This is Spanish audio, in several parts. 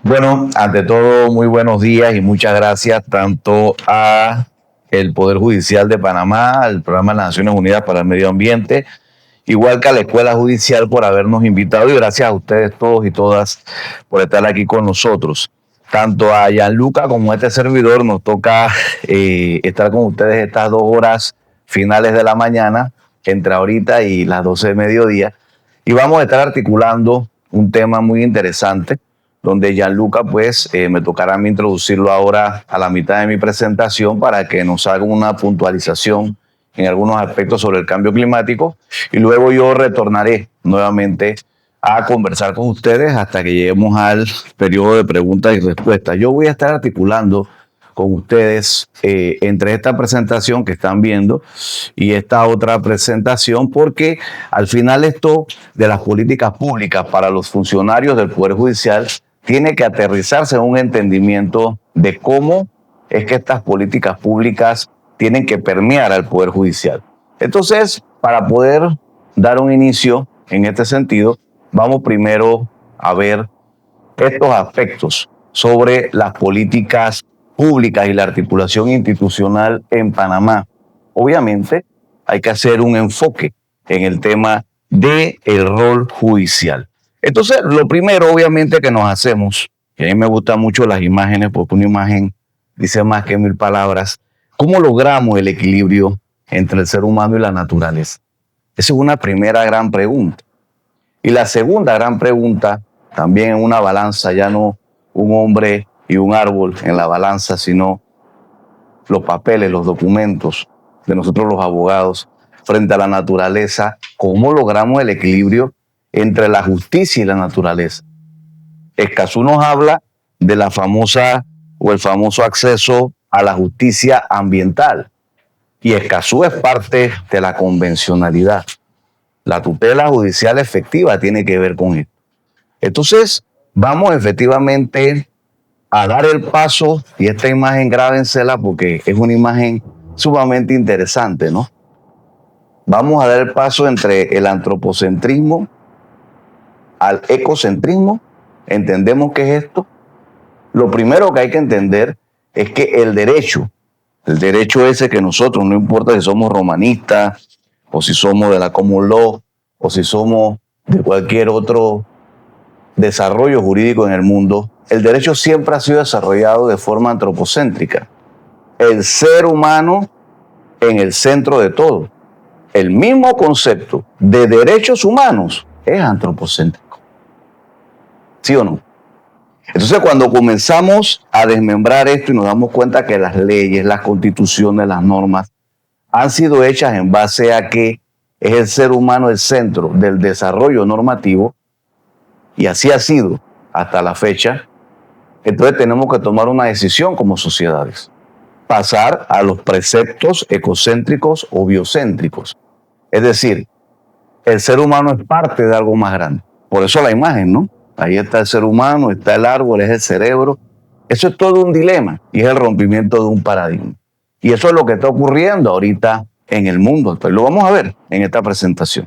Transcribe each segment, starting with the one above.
Bueno, ante todo, muy buenos días y muchas gracias tanto a el Poder Judicial de Panamá, al Programa de las Naciones Unidas para el Medio Ambiente, igual que a la Escuela Judicial por habernos invitado y gracias a ustedes todos y todas por estar aquí con nosotros. Tanto a Gianluca como a este servidor nos toca estar con ustedes estas 2 horas finales de la mañana, entre ahorita y las 12 de mediodía, y vamos a estar articulando un tema muy interesante donde Gianluca, pues, me tocará a mí introducirlo ahora a la mitad de mi presentación para que nos haga una puntualización en algunos aspectos sobre el cambio climático y luego yo retornaré nuevamente a conversar con ustedes hasta que lleguemos al periodo de preguntas y respuestas. Yo voy a estar articulando con ustedes entre esta presentación que están viendo y esta otra presentación, porque al final esto de las políticas públicas para los funcionarios del Poder Judicial tiene que aterrizarse en un entendimiento de cómo es que estas políticas públicas tienen que permear al Poder Judicial. Entonces, para poder dar un inicio en este sentido, vamos primero a ver estos aspectos sobre las políticas públicas y la articulación institucional en Panamá. Obviamente, hay que hacer un enfoque en el tema del rol judicial. Entonces, lo primero, obviamente, que nos hacemos, y a mí me gustan mucho las imágenes, porque una imagen dice más que 1000 palabras, ¿cómo logramos el equilibrio entre el ser humano y la naturaleza? Esa es una primera gran pregunta. Y la segunda gran pregunta, también en una balanza, ya no un hombre y un árbol en la balanza, sino los papeles, los documentos de nosotros los abogados frente a la naturaleza, ¿cómo logramos el equilibrio entre la justicia y la naturaleza? Escazú nos habla de la famosa o el famoso acceso a la justicia ambiental. Y Escazú es parte de la convencionalidad. La tutela judicial efectiva tiene que ver con esto. Entonces, vamos efectivamente a dar el paso, y esta imagen grábensela porque es una imagen sumamente interesante, ¿no? Vamos a dar el paso entre el antropocentrismo al ecocentrismo. ¿Entendemos qué es esto? Lo primero que hay que entender es que el derecho ese que nosotros, no importa si somos romanistas, o si somos de la common law, o si somos de cualquier otro desarrollo jurídico en el mundo, el derecho siempre ha sido desarrollado de forma antropocéntrica. El ser humano en el centro de todo. El mismo concepto de derechos humanos es antropocéntrico. ¿Sí o no? Entonces, cuando comenzamos a desmembrar esto y nos damos cuenta que las leyes, las constituciones, las normas han sido hechas en base a que es el ser humano el centro del desarrollo normativo, y así ha sido hasta la fecha, entonces tenemos que tomar una decisión como sociedades. Pasar a los preceptos ecocéntricos o biocéntricos. Es decir, el ser humano es parte de algo más grande. Por eso la imagen, ¿no? Ahí está el ser humano, está el árbol, es el cerebro. Eso es todo un dilema y es el rompimiento de un paradigma. Y eso es lo que está ocurriendo ahorita en el mundo. Entonces, lo vamos a ver en esta presentación.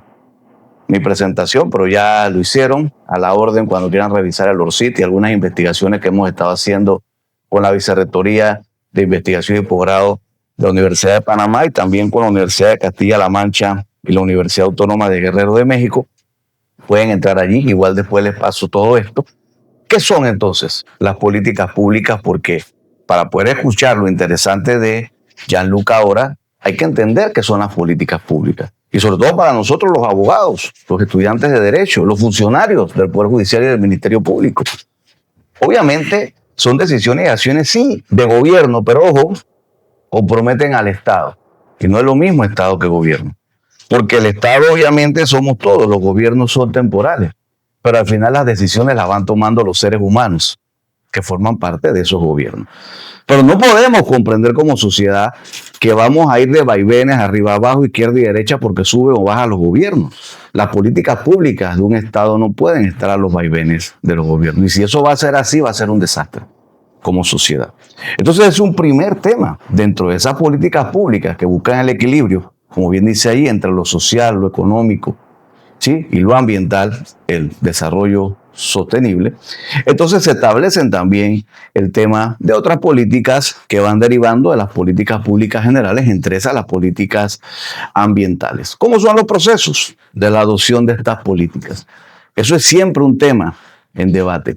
Mi presentación, pero ya lo hicieron a la orden cuando quieran revisar el ORCID y algunas investigaciones que hemos estado haciendo con la Vicerrectoría de Investigación y Posgrado de la Universidad de Panamá y también con la Universidad de Castilla-La Mancha y la Universidad Autónoma de Guerrero de México. Pueden entrar allí, igual después les paso todo esto. ¿Qué son entonces las políticas públicas? Porque para poder escuchar lo interesante de Gianluca ahora, hay que entender qué son las políticas públicas. Y sobre todo para nosotros los abogados, los estudiantes de Derecho, los funcionarios del Poder Judicial y del Ministerio Público. Obviamente son decisiones y acciones, sí, de gobierno, pero ojo, comprometen al Estado. Y no es lo mismo Estado que gobierno. Porque el Estado obviamente somos todos, los gobiernos son temporales. Pero al final las decisiones las van tomando los seres humanos que forman parte de esos gobiernos. Pero no podemos comprender como sociedad que vamos a ir de vaivenes arriba, abajo, izquierda y derecha porque sube o baja los gobiernos. Las políticas públicas de un Estado no pueden estar a los vaivenes de los gobiernos. Y si eso va a ser así, va a ser un desastre como sociedad. Entonces es un primer tema dentro de esas políticas públicas que buscan el equilibrio, como bien dice ahí, entre lo social, lo económico, ¿sí? Y lo ambiental, el desarrollo sostenible. Entonces se establecen también el tema de otras políticas que van derivando de las políticas públicas generales, entre esas las políticas ambientales. ¿Cómo son los procesos de la adopción de estas políticas? Eso es siempre un tema en debate.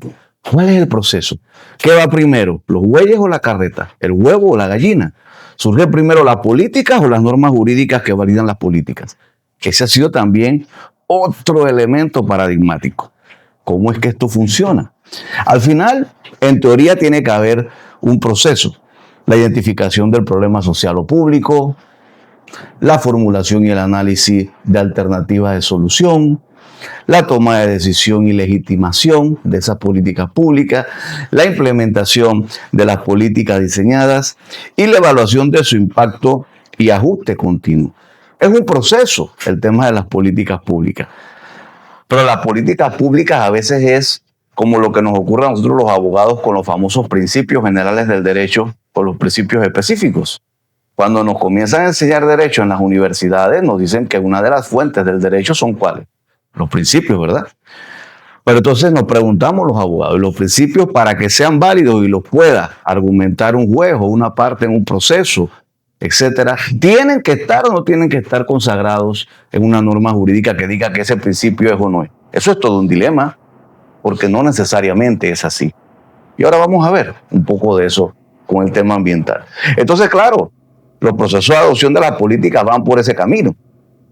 ¿Cuál es el proceso? ¿Qué va primero? ¿Los bueyes o la carreta? ¿El huevo o la gallina? ¿Surge primero las políticas o las normas jurídicas que validan las políticas? Ese ha sido también otro elemento paradigmático. ¿Cómo es que esto funciona? Al final, en teoría, tiene que haber un proceso. La identificación del problema social o público, la formulación y el análisis de alternativas de solución, la toma de decisión y legitimación de esas políticas públicas, la implementación de las políticas diseñadas y la evaluación de su impacto y ajuste continuo. Es un proceso el tema de las políticas públicas. Pero las políticas públicas a veces es como lo que nos ocurre a nosotros los abogados con los famosos principios generales del derecho o los principios específicos. Cuando nos comienzan a enseñar derecho en las universidades, nos dicen que una de las fuentes del derecho son ¿cuáles? Los principios, ¿verdad? Pero entonces nos preguntamos los abogados, los principios para que sean válidos y los pueda argumentar un juez o una parte en un proceso, etcétera, ¿tienen que estar o no tienen que estar consagrados en una norma jurídica que diga que ese principio es o no es? Eso es todo un dilema, porque no necesariamente es así. Y ahora vamos a ver un poco de eso con el tema ambiental. Entonces, claro, los procesos de adopción de las políticas van por ese camino.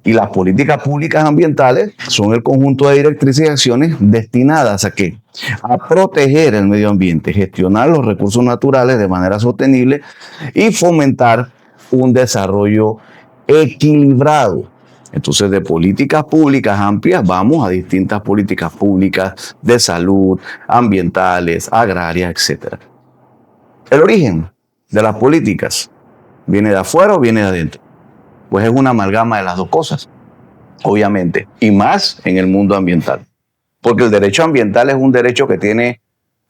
Y las políticas públicas ambientales son el conjunto de directrices y acciones destinadas ¿a qué? A proteger el medio ambiente, gestionar los recursos naturales de manera sostenible y fomentar un desarrollo equilibrado. Entonces, de políticas públicas amplias vamos a distintas políticas públicas de salud, ambientales, agrarias, etc. El origen de las políticas, ¿viene de afuera o viene de adentro? Pues es una amalgama de las dos cosas, obviamente, y más en el mundo ambiental. Porque el derecho ambiental es un derecho que tiene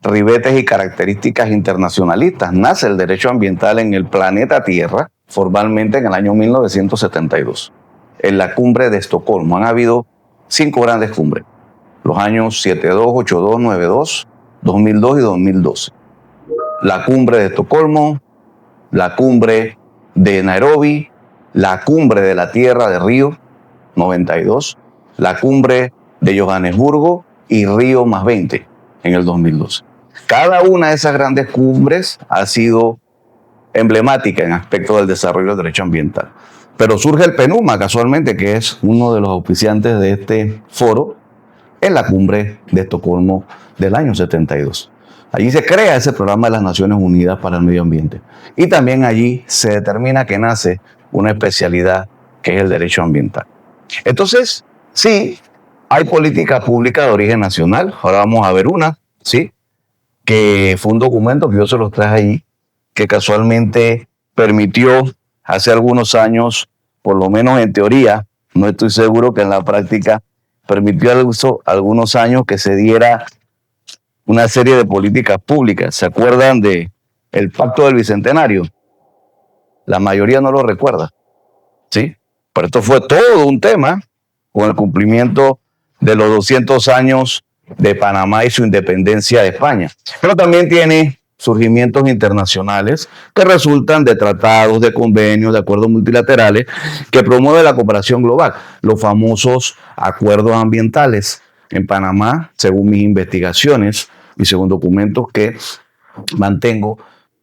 ribetes y características internacionalistas. Nace el derecho ambiental en el planeta Tierra, formalmente en el año 1972, en la cumbre de Estocolmo. Han habido 5 grandes cumbres, los años 72, 82, 92, 2002 y 2012. La cumbre de Estocolmo, la cumbre de Nairobi, la cumbre de la Tierra de Río, 92, la cumbre de Johannesburgo y Río más 20 en el 2012. Cada una de esas grandes cumbres ha sido emblemática en aspectos del desarrollo del derecho ambiental. Pero surge el PNUMA, casualmente, que es uno de los auspiciantes de este foro, en la cumbre de Estocolmo del año 72. Allí se crea ese programa de las Naciones Unidas para el Medio Ambiente. Y también allí se determina que nace una especialidad que es el derecho ambiental. Entonces, sí, hay políticas públicas de origen nacional. Ahora vamos a ver una, ¿sí? Que fue un documento que yo se los traje ahí, que casualmente permitió hace algunos años, por lo menos en teoría, no estoy seguro que en la práctica, permitió algunos años que se diera una serie de políticas públicas. ¿Se acuerdan de el Pacto del Bicentenario? La mayoría no lo recuerda, ¿sí? Pero esto fue todo un tema con el cumplimiento de los 200 años de Panamá y su independencia de España. Pero también tiene surgimientos internacionales que resultan de tratados, de convenios, de acuerdos multilaterales que promueven la cooperación global, los famosos acuerdos ambientales. En Panamá, según mis investigaciones y según documentos que mantengo,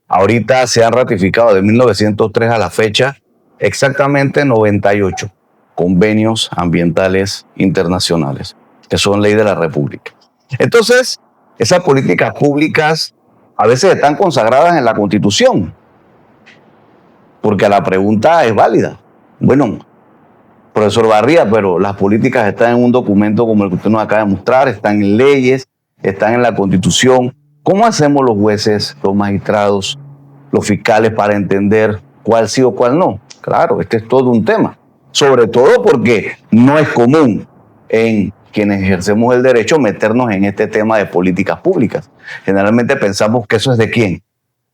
ahorita se han ratificado de 1903 a la fecha exactamente 98 convenios ambientales internacionales, que son ley de la República. Entonces, esas políticas públicas a veces están consagradas en la Constitución, porque la pregunta es válida. Bueno, profesor Barría, pero las políticas están en un documento como el que usted nos acaba de mostrar, están en leyes, están en la Constitución. ¿Cómo hacemos los jueces, los magistrados, los fiscales para entender cuál sí o cuál no? Claro, este es todo un tema. Sobre todo porque no es común en quienes ejercemos el derecho meternos en este tema de políticas públicas. Generalmente pensamos que eso es de quién,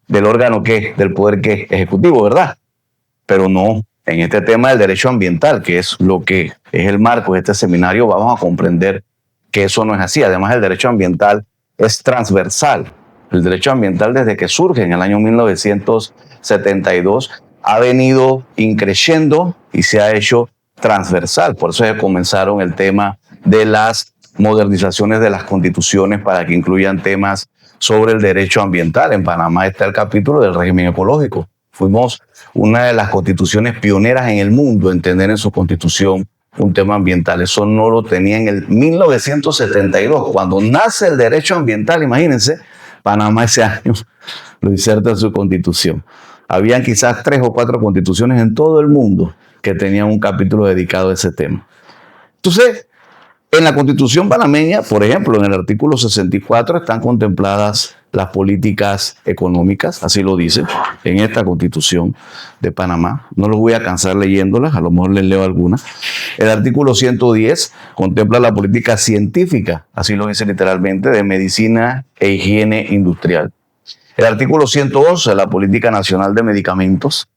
del órgano qué, del poder qué, ejecutivo, ¿verdad? Pero no, en este tema del derecho ambiental, que es lo que es el marco de este seminario, vamos a comprender que eso no es así. Además, el derecho ambiental es transversal. El derecho ambiental, desde que surge en el año 1972, ha venido increciendo y se ha hecho transversal. Por eso comenzaron el tema de las modernizaciones de las constituciones para que incluyan temas sobre el derecho ambiental. En Panamá está el capítulo del régimen ecológico. Fuimos una de las constituciones pioneras en el mundo en tener en su constitución un tema ambiental. Eso no lo tenía en el 1972. Cuando nace el derecho ambiental, imagínense, Panamá ese año lo inserta en su constitución. Habían quizás 3 o 4 constituciones en todo el mundo que tenían un capítulo dedicado a ese tema. Entonces, en la Constitución panameña, por ejemplo, en el artículo 64 están contempladas las políticas económicas, así lo dice, en esta Constitución de Panamá. No los voy a cansar leyéndolas, a lo mejor les leo algunas. El artículo 110 contempla la política científica, así lo dice literalmente, de medicina e higiene industrial. El artículo 111, la política nacional de medicamentos.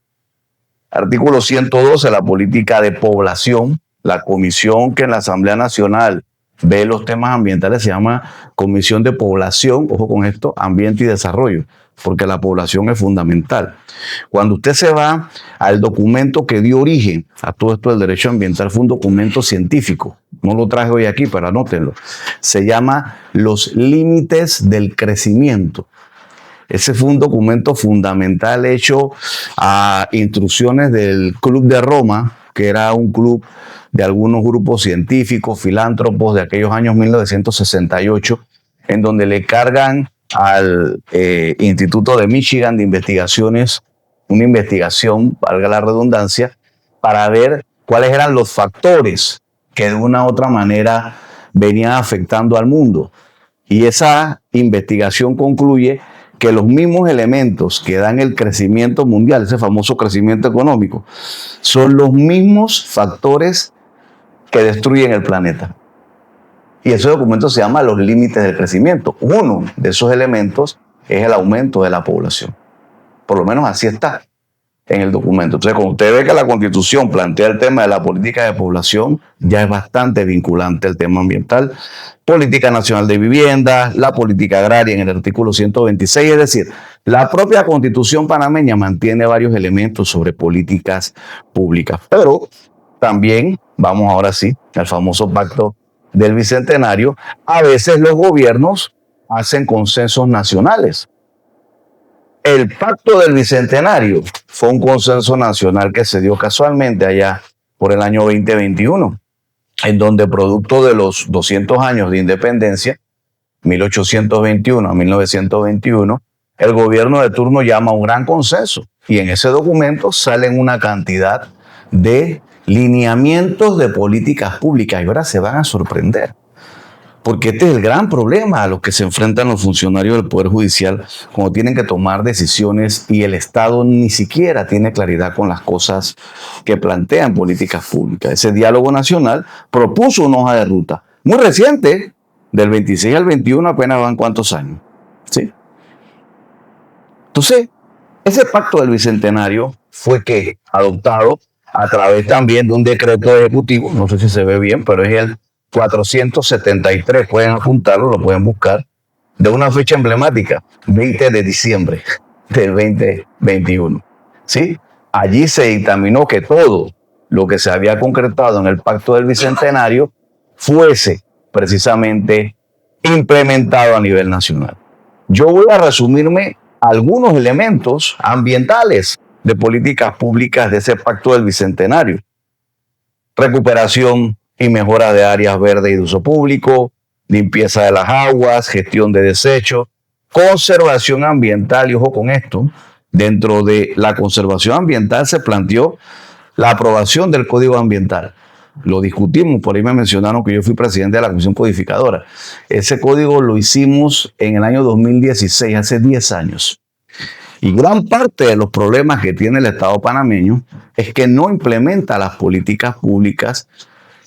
Artículo 112, la política de población. La comisión que en la Asamblea Nacional ve los temas ambientales se llama Comisión de Población, ojo con esto, Ambiente y Desarrollo, porque la población es fundamental. Cuando usted se va al documento que dio origen a todo esto del derecho ambiental, fue un documento científico, no lo traje hoy aquí, pero anótenlo. Se llama Los Límites del Crecimiento. Ese fue un documento fundamental hecho a instrucciones del Club de Roma, que era un club de algunos grupos científicos, filántropos de aquellos años 1968, en donde le cargan al Instituto de Michigan de Investigaciones, una investigación, valga la redundancia, para ver cuáles eran los factores que de una u otra manera venían afectando al mundo. Y esa investigación concluye que los mismos elementos que dan el crecimiento mundial, ese famoso crecimiento económico, son los mismos factores que destruyen el planeta. Y ese documento se llama Los Límites del Crecimiento. Uno de esos elementos es el aumento de la población. Por lo menos así está en el documento. Entonces, cuando usted ve que la Constitución plantea el tema de la política de población, ya es bastante vinculante el tema ambiental. Política nacional de vivienda, la política agraria en el artículo 126, es decir, la propia Constitución panameña mantiene varios elementos sobre políticas públicas. Pero también, vamos ahora sí, al famoso pacto del Bicentenario, a veces los gobiernos hacen consensos nacionales. El pacto del Bicentenario fue un consenso nacional que se dio casualmente allá por el año 2021, en donde producto de los 200 años de independencia, 1821 a 1921, el gobierno de turno llama a un gran consenso y en ese documento salen una cantidad de lineamientos de políticas públicas y ahora se van a sorprender. Porque este es el gran problema a los que se enfrentan los funcionarios del Poder Judicial cuando tienen que tomar decisiones y el Estado ni siquiera tiene claridad con las cosas que plantean políticas públicas. Ese diálogo nacional propuso una hoja de ruta muy reciente, del 26 al 21, apenas van cuántos años. ¿Sí? Entonces, ese pacto del Bicentenario fue que adoptado a través también de un decreto ejecutivo, no sé si se ve bien, pero es el 473, pueden apuntarlo, lo pueden buscar, de una fecha emblemática, 20 de diciembre del 2021. ¿Sí? Allí se dictaminó que todo lo que se había concretado en el Pacto del Bicentenario fuese precisamente implementado a nivel nacional. Yo voy a resumirme algunos elementos ambientales de políticas públicas de ese Pacto del Bicentenario. Recuperación y mejora de áreas verdes y de uso público, limpieza de las aguas, gestión de desechos, conservación ambiental, y ojo con esto, dentro de la conservación ambiental se planteó la aprobación del Código Ambiental. Lo discutimos, por ahí me mencionaron que yo fui presidente de la Comisión Codificadora. Ese código lo hicimos en el año 2016, hace 10 años. Y gran parte de los problemas que tiene el Estado panameño es que no implementa las políticas públicas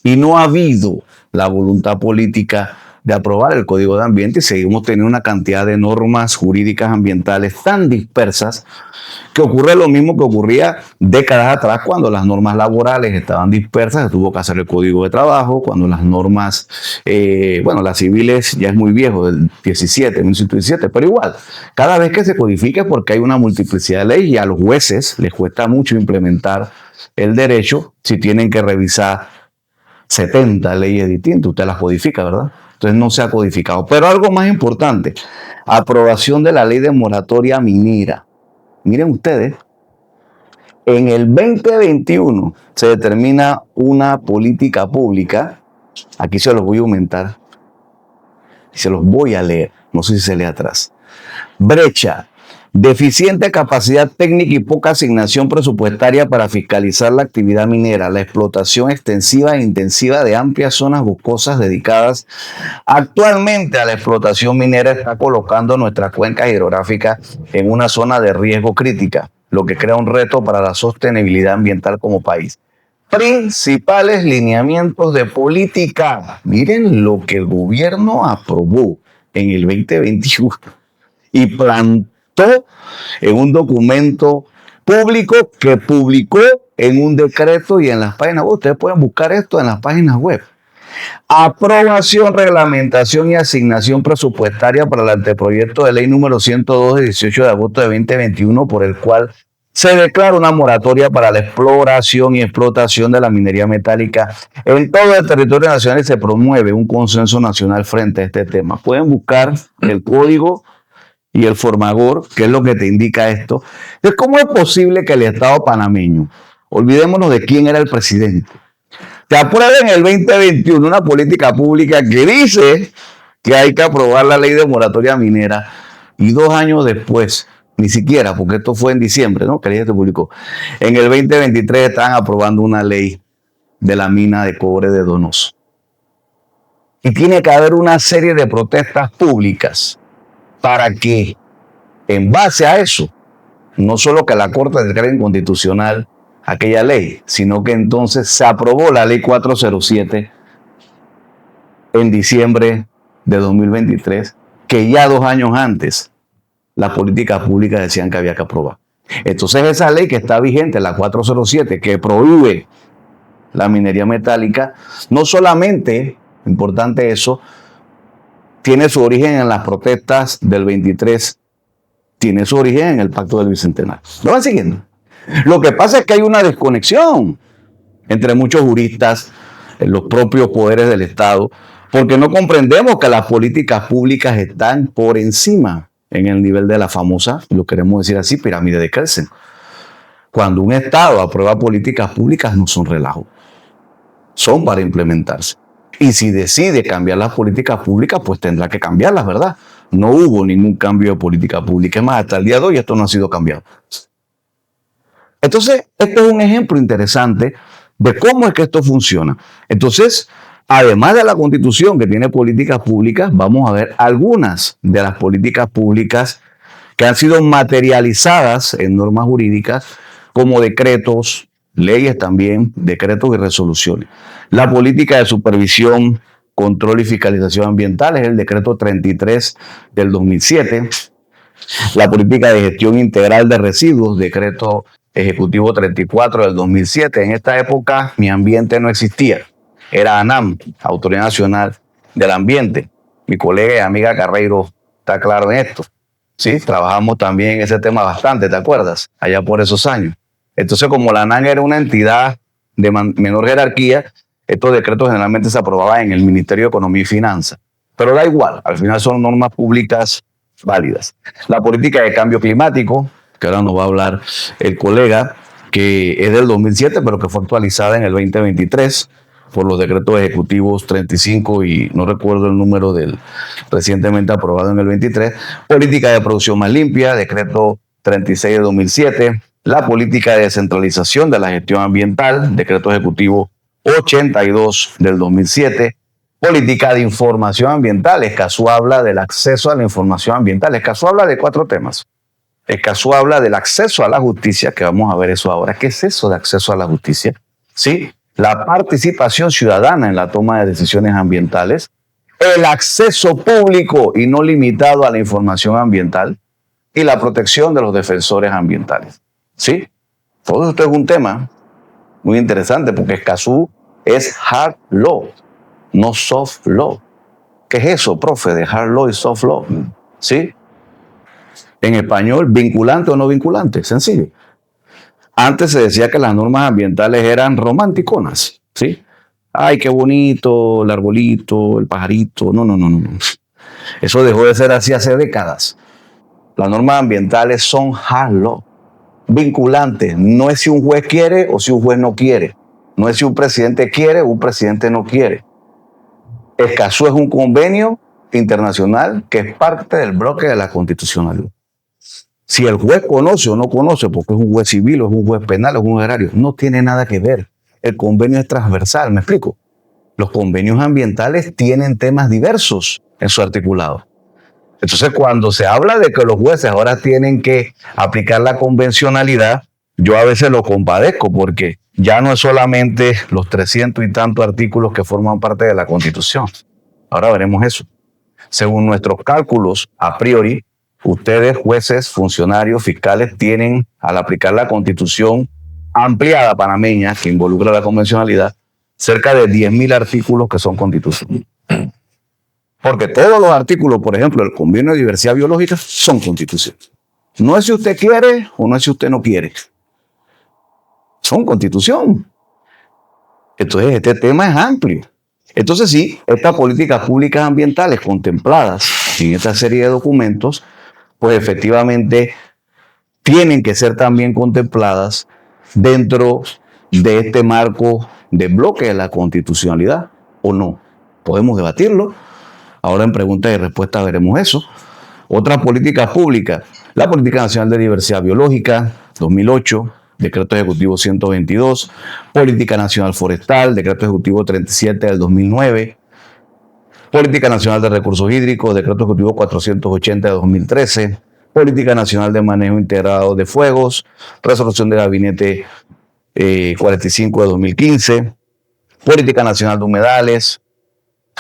y no ha habido la voluntad política de aprobar el Código de Ambiente y seguimos teniendo una cantidad de normas jurídicas ambientales tan dispersas que ocurre lo mismo que ocurría décadas atrás cuando las normas laborales estaban dispersas, se tuvo que hacer el Código de Trabajo, cuando las normas, las civiles ya es muy viejo, del 1917, pero igual, cada vez que se codifica es porque hay una multiplicidad de leyes y a los jueces les cuesta mucho implementar el derecho si tienen que revisar 70 leyes distintas, usted las codifica, ¿verdad? Entonces no se ha codificado. Pero algo más importante, aprobación de la ley de moratoria minera. Miren ustedes, en el 2021 se determina una política pública, aquí se los voy a aumentar, y se los voy a leer, no sé si se lee atrás. Brecha, deficiente capacidad técnica y poca asignación presupuestaria para fiscalizar la actividad minera, la explotación extensiva e intensiva de amplias zonas boscosas dedicadas actualmente a la explotación minera está colocando nuestras cuencas hidrográficas en una zona de riesgo crítica, lo que crea un reto para la sostenibilidad ambiental como país. Principales lineamientos de política. Miren lo que el gobierno aprobó en el 2021 y plantó en un documento público que publicó en un decreto y en las páginas web. Ustedes pueden buscar esto en las páginas web. Aprobación, reglamentación y asignación presupuestaria para el anteproyecto de ley número 102 de 18 de agosto de 2021, por el cual se declara una moratoria para la exploración y explotación de la minería metálica en todo el territorio nacional y se promueve un consenso nacional frente a este tema. Pueden buscar el código y el Formagor, que es lo que te indica esto. Entonces, ¿cómo es posible que el Estado panameño, olvidémonos de quién era el presidente, te apruebe en el 2021 una política pública que dice que hay que aprobar la ley de moratoria minera y 2 años después, ni siquiera, porque esto fue en diciembre, ¿no? Que se publicó. En el 2023 están aprobando una ley de la mina de cobre de Donoso. Y tiene que haber una serie de protestas públicas para que, en base a eso, no solo que la Corte declare inconstitucional aquella ley, sino que entonces se aprobó la ley 407 en diciembre de 2023, que ya 2 años antes las políticas públicas decían que había que aprobar. Entonces esa ley que está vigente, la 407, que prohíbe la minería metálica, no solamente, importante eso, tiene su origen en las protestas del 23, tiene su origen en el Pacto del Bicentenario. ¿Lo van siguiendo? Lo que pasa es que hay una desconexión entre muchos juristas, los propios poderes del Estado, porque no comprendemos que las políticas públicas están por encima en el nivel de la famosa, lo queremos decir así, pirámide de Kelsen. Cuando un Estado aprueba políticas públicas no son relajo, son para implementarse. Y si decide cambiar las políticas públicas, pues tendrá que cambiarlas, ¿verdad? No hubo ningún cambio de política pública. Es más, hasta el día de hoy esto no ha sido cambiado. Entonces, este es un ejemplo interesante de cómo es que esto funciona. Entonces, además de la Constitución que tiene políticas públicas, vamos a ver algunas de las políticas públicas que han sido materializadas en normas jurídicas como decretos, leyes también, decretos y resoluciones. La política de supervisión, control y fiscalización ambiental es el decreto 33 del 2007. La política de gestión integral de residuos, decreto ejecutivo 34 del 2007. En esta época mi ambiente no existía. Era ANAM, Autoridad Nacional del Ambiente. Mi colega y amiga Carreiro está claro en esto. Sí, trabajamos también en ese tema bastante, ¿te acuerdas? Allá por esos años. Entonces, como la ANAM era una entidad de menor jerarquía, estos decretos generalmente se aprobaban en el Ministerio de Economía y Finanzas. Pero da igual, al final son normas públicas válidas. La política de cambio climático, que ahora nos va a hablar el colega, que es del 2007, pero que fue actualizada en el 2023 por los decretos ejecutivos 35 y no recuerdo el número del recientemente aprobado en el 23. Política de producción más limpia, decreto 36 de 2007. La política de descentralización de la gestión ambiental, decreto ejecutivo 82 del 2007. Política de información ambiental. Escazú habla del acceso a la información ambiental. Escazú habla de 4 temas. Escazú habla del acceso a la justicia, que vamos a ver eso ahora. ¿Qué es eso de acceso a la justicia? Sí, la participación ciudadana en la toma de decisiones ambientales, el acceso público y no limitado a la información ambiental y la protección de los defensores ambientales. ¿Sí? Todo esto es un tema muy interesante porque Escazú es hard law, no soft law. ¿Qué es eso, profe, de hard law y soft law? ¿Sí? En español, vinculante o no vinculante, sencillo. Antes se decía que las normas ambientales eran romanticonas, ¿sí? Ay, qué bonito, el arbolito, el pajarito. No. Eso dejó de ser así hace décadas. Las normas ambientales son hard law, vinculantes. No es si un juez quiere o si un juez no quiere. No es si un presidente quiere o un presidente no quiere. Escazú es un convenio internacional que es parte del bloque de la constitucionalidad. Si el juez conoce o no conoce, porque es un juez civil, o es un juez penal, o es un juez agrario, no tiene nada que ver. El convenio es transversal, ¿me explico? Los convenios ambientales tienen temas diversos en su articulado. Entonces, cuando se habla de que los jueces ahora tienen que aplicar la convencionalidad, yo a veces lo compadezco porque ya no es solamente los 300 y tantos artículos que forman parte de la Constitución. Ahora veremos eso. Según nuestros cálculos, a priori, ustedes, jueces, funcionarios, fiscales, tienen, al aplicar la Constitución ampliada panameña, que involucra la convencionalidad, cerca de 10.000 artículos que son constitucionales. Porque todos los artículos, por ejemplo, del Convenio de Diversidad Biológica, son constituciones. No es si usted quiere o no es si usted no quiere. Son constitución. Entonces, este tema es amplio. Entonces, sí, estas políticas públicas ambientales contempladas en esta serie de documentos, pues efectivamente tienen que ser también contempladas dentro de este marco de bloque de la constitucionalidad, ¿o no? Podemos debatirlo. Ahora en preguntas y respuestas veremos eso. Otras políticas públicas, la Política Nacional de Diversidad Biológica, 2008, Decreto Ejecutivo 122, Política Nacional Forestal, Decreto Ejecutivo 37 del 2009, Política Nacional de Recursos Hídricos, Decreto Ejecutivo 480 de 2013, Política Nacional de Manejo Integrado de Fuegos, Resolución de Gabinete 45 de 2015, Política Nacional de Humedales,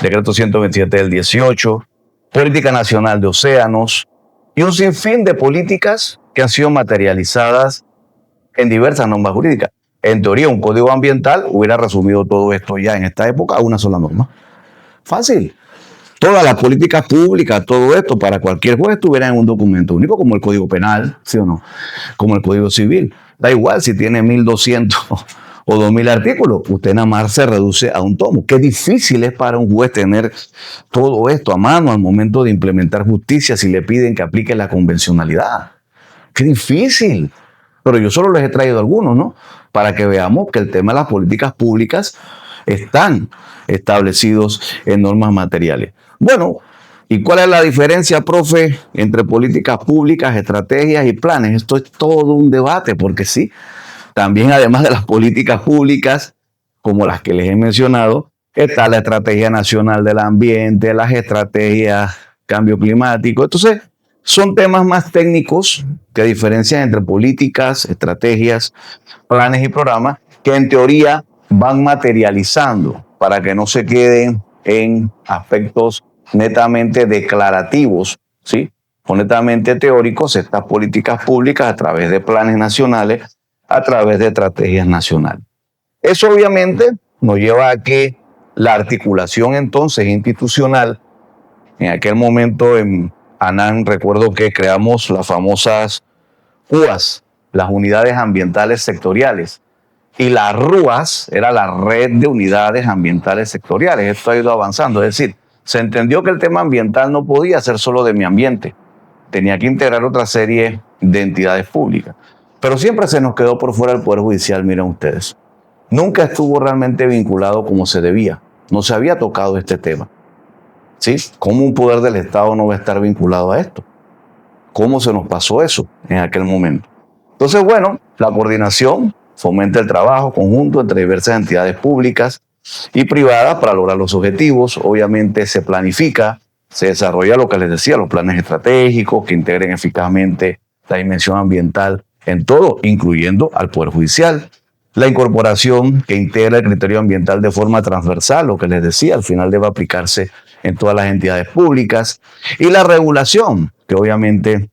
Decreto 127 del 18, Política Nacional de Océanos y un sinfín de políticas que han sido materializadas en diversas normas jurídicas. En teoría, un código ambiental hubiera resumido todo esto ya en esta época a una sola norma. Fácil. Todas las políticas públicas, todo esto para cualquier juez estuviera en un documento único, como el Código Penal, ¿sí o no? Como el Código Civil. Da igual si tiene 1.200 o 2.000 artículos, usted nada más se reduce a un tomo. Qué difícil es para un juez tener todo esto a mano al momento de implementar justicia si le piden que aplique la convencionalidad. Qué difícil. Pero yo solo les he traído algunos, ¿no? Para que veamos que el tema de las políticas públicas están establecidos en normas materiales. Bueno, ¿y cuál es la diferencia, profe, entre políticas públicas, estrategias y planes? Esto es todo un debate, porque sí, también además de las políticas públicas, como las que les he mencionado, está la Estrategia Nacional del Ambiente, las estrategias cambio climático. Entonces, son temas más técnicos que diferencian entre políticas, estrategias, planes y programas que en teoría van materializando para que no se queden en aspectos netamente declarativos, ¿sí? O netamente teóricos, estas políticas públicas a través de planes nacionales, a través de estrategias nacionales. Eso obviamente nos lleva a que la articulación entonces institucional, en aquel momento en ANAM recuerdo que creamos las famosas UAS, las unidades ambientales sectoriales, y las RUAS era la red de unidades ambientales sectoriales. Esto ha ido avanzando, es decir, se entendió que el tema ambiental no podía ser solo de mi ambiente, tenía que integrar otra serie de entidades públicas. Pero siempre se nos quedó por fuera el Poder Judicial, miren ustedes. Nunca estuvo realmente vinculado como se debía, no se había tocado este tema. ¿Sí? ¿Cómo un poder del Estado no va a estar vinculado a esto? ¿Cómo se nos pasó eso en aquel momento? Entonces, bueno, la coordinación fomenta el trabajo conjunto entre diversas entidades públicas y privadas para lograr los objetivos. Obviamente se planifica, se desarrolla lo que les decía, los planes estratégicos que integren eficazmente la dimensión ambiental en todo, incluyendo al Poder Judicial. La incorporación que integra el criterio ambiental de forma transversal, lo que les decía, al final debe aplicarse en todas las entidades públicas, y la regulación, que obviamente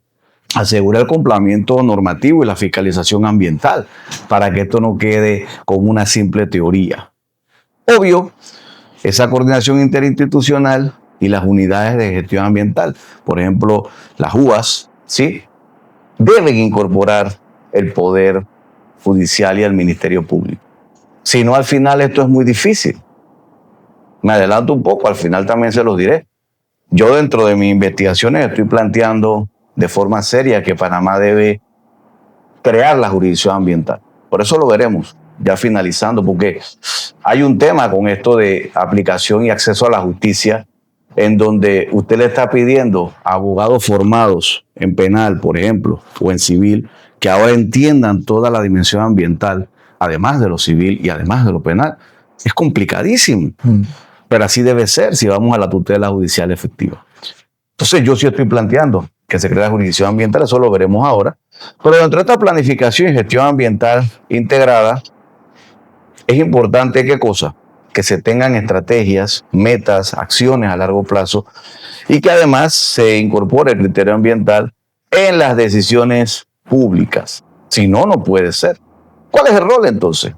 asegura el cumplimiento normativo y la fiscalización ambiental, para que esto no quede como una simple teoría. Obvio, esa coordinación interinstitucional y las unidades de gestión ambiental, por ejemplo, las UAS, ¿sí?, deben incorporar el poder judicial y el Ministerio Público. Si no, al final esto es muy difícil. Me adelanto un poco, al final también se los diré. Yo dentro de mis investigaciones estoy planteando de forma seria que Panamá debe crear la jurisdicción ambiental. Por eso lo veremos, ya finalizando, porque hay un tema con esto de aplicación y acceso a la justicia, en donde usted le está pidiendo a abogados formados en penal, por ejemplo, o en civil, que ahora entiendan toda la dimensión ambiental, además de lo civil y además de lo penal. Es complicadísimo, pero así debe ser si vamos a la tutela judicial efectiva. Entonces yo sí estoy planteando que se crea la jurisdicción ambiental, eso lo veremos ahora, pero dentro de esta planificación y gestión ambiental integrada, es importante, ¿qué cosa? Que se tengan estrategias, metas, acciones a largo plazo y que además se incorpore el criterio ambiental en las decisiones públicas. Si no, no puede ser. ¿Cuál es el rol entonces?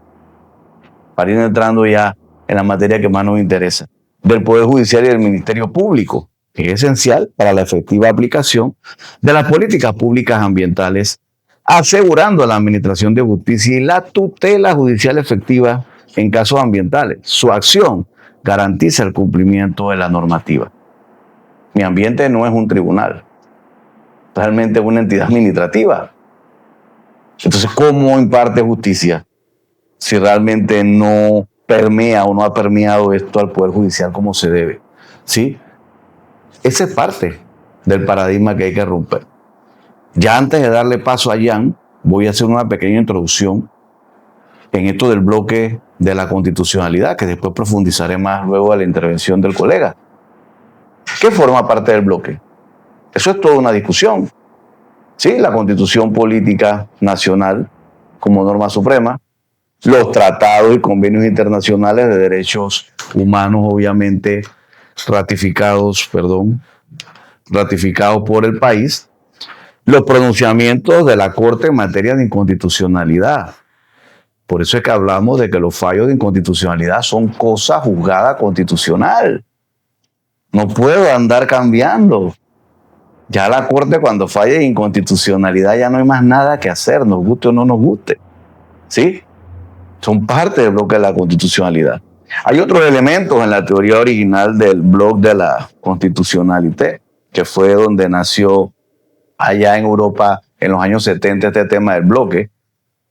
Para ir entrando ya en la materia que más nos interesa, del Poder Judicial y del Ministerio Público, que es esencial para la efectiva aplicación de las políticas públicas ambientales, asegurando la administración de justicia y la tutela judicial efectiva en casos ambientales. Su acción garantiza el cumplimiento de la normativa. Mi ambiente no es un tribunal, realmente es una entidad administrativa. Entonces, ¿cómo imparte justicia si realmente no permea o no ha permeado esto al Poder Judicial como se debe? ¿Sí? Esa es parte del paradigma que hay que romper. Ya antes de darle paso a Jan, voy a hacer una pequeña introducción en esto del bloque de la constitucionalidad, que después profundizaré más luego de la intervención del colega. ¿Qué forma parte del bloque? Eso es toda una discusión. Sí, la Constitución Política Nacional como norma suprema, los tratados y convenios internacionales de derechos humanos, obviamente ratificados por el país, los pronunciamientos de la Corte en materia de inconstitucionalidad. Por eso es que hablamos de que los fallos de inconstitucionalidad son cosa juzgada constitucional. No puedo andar cambiando. Ya la Corte, cuando falla de inconstitucionalidad, ya no hay más nada que hacer, nos guste o no nos guste. ¿Sí? Son parte del bloque de la constitucionalidad. Hay otros elementos en la teoría original del bloque de la constitucionalidad, que fue donde nació allá en Europa en los años 70 este tema del bloque.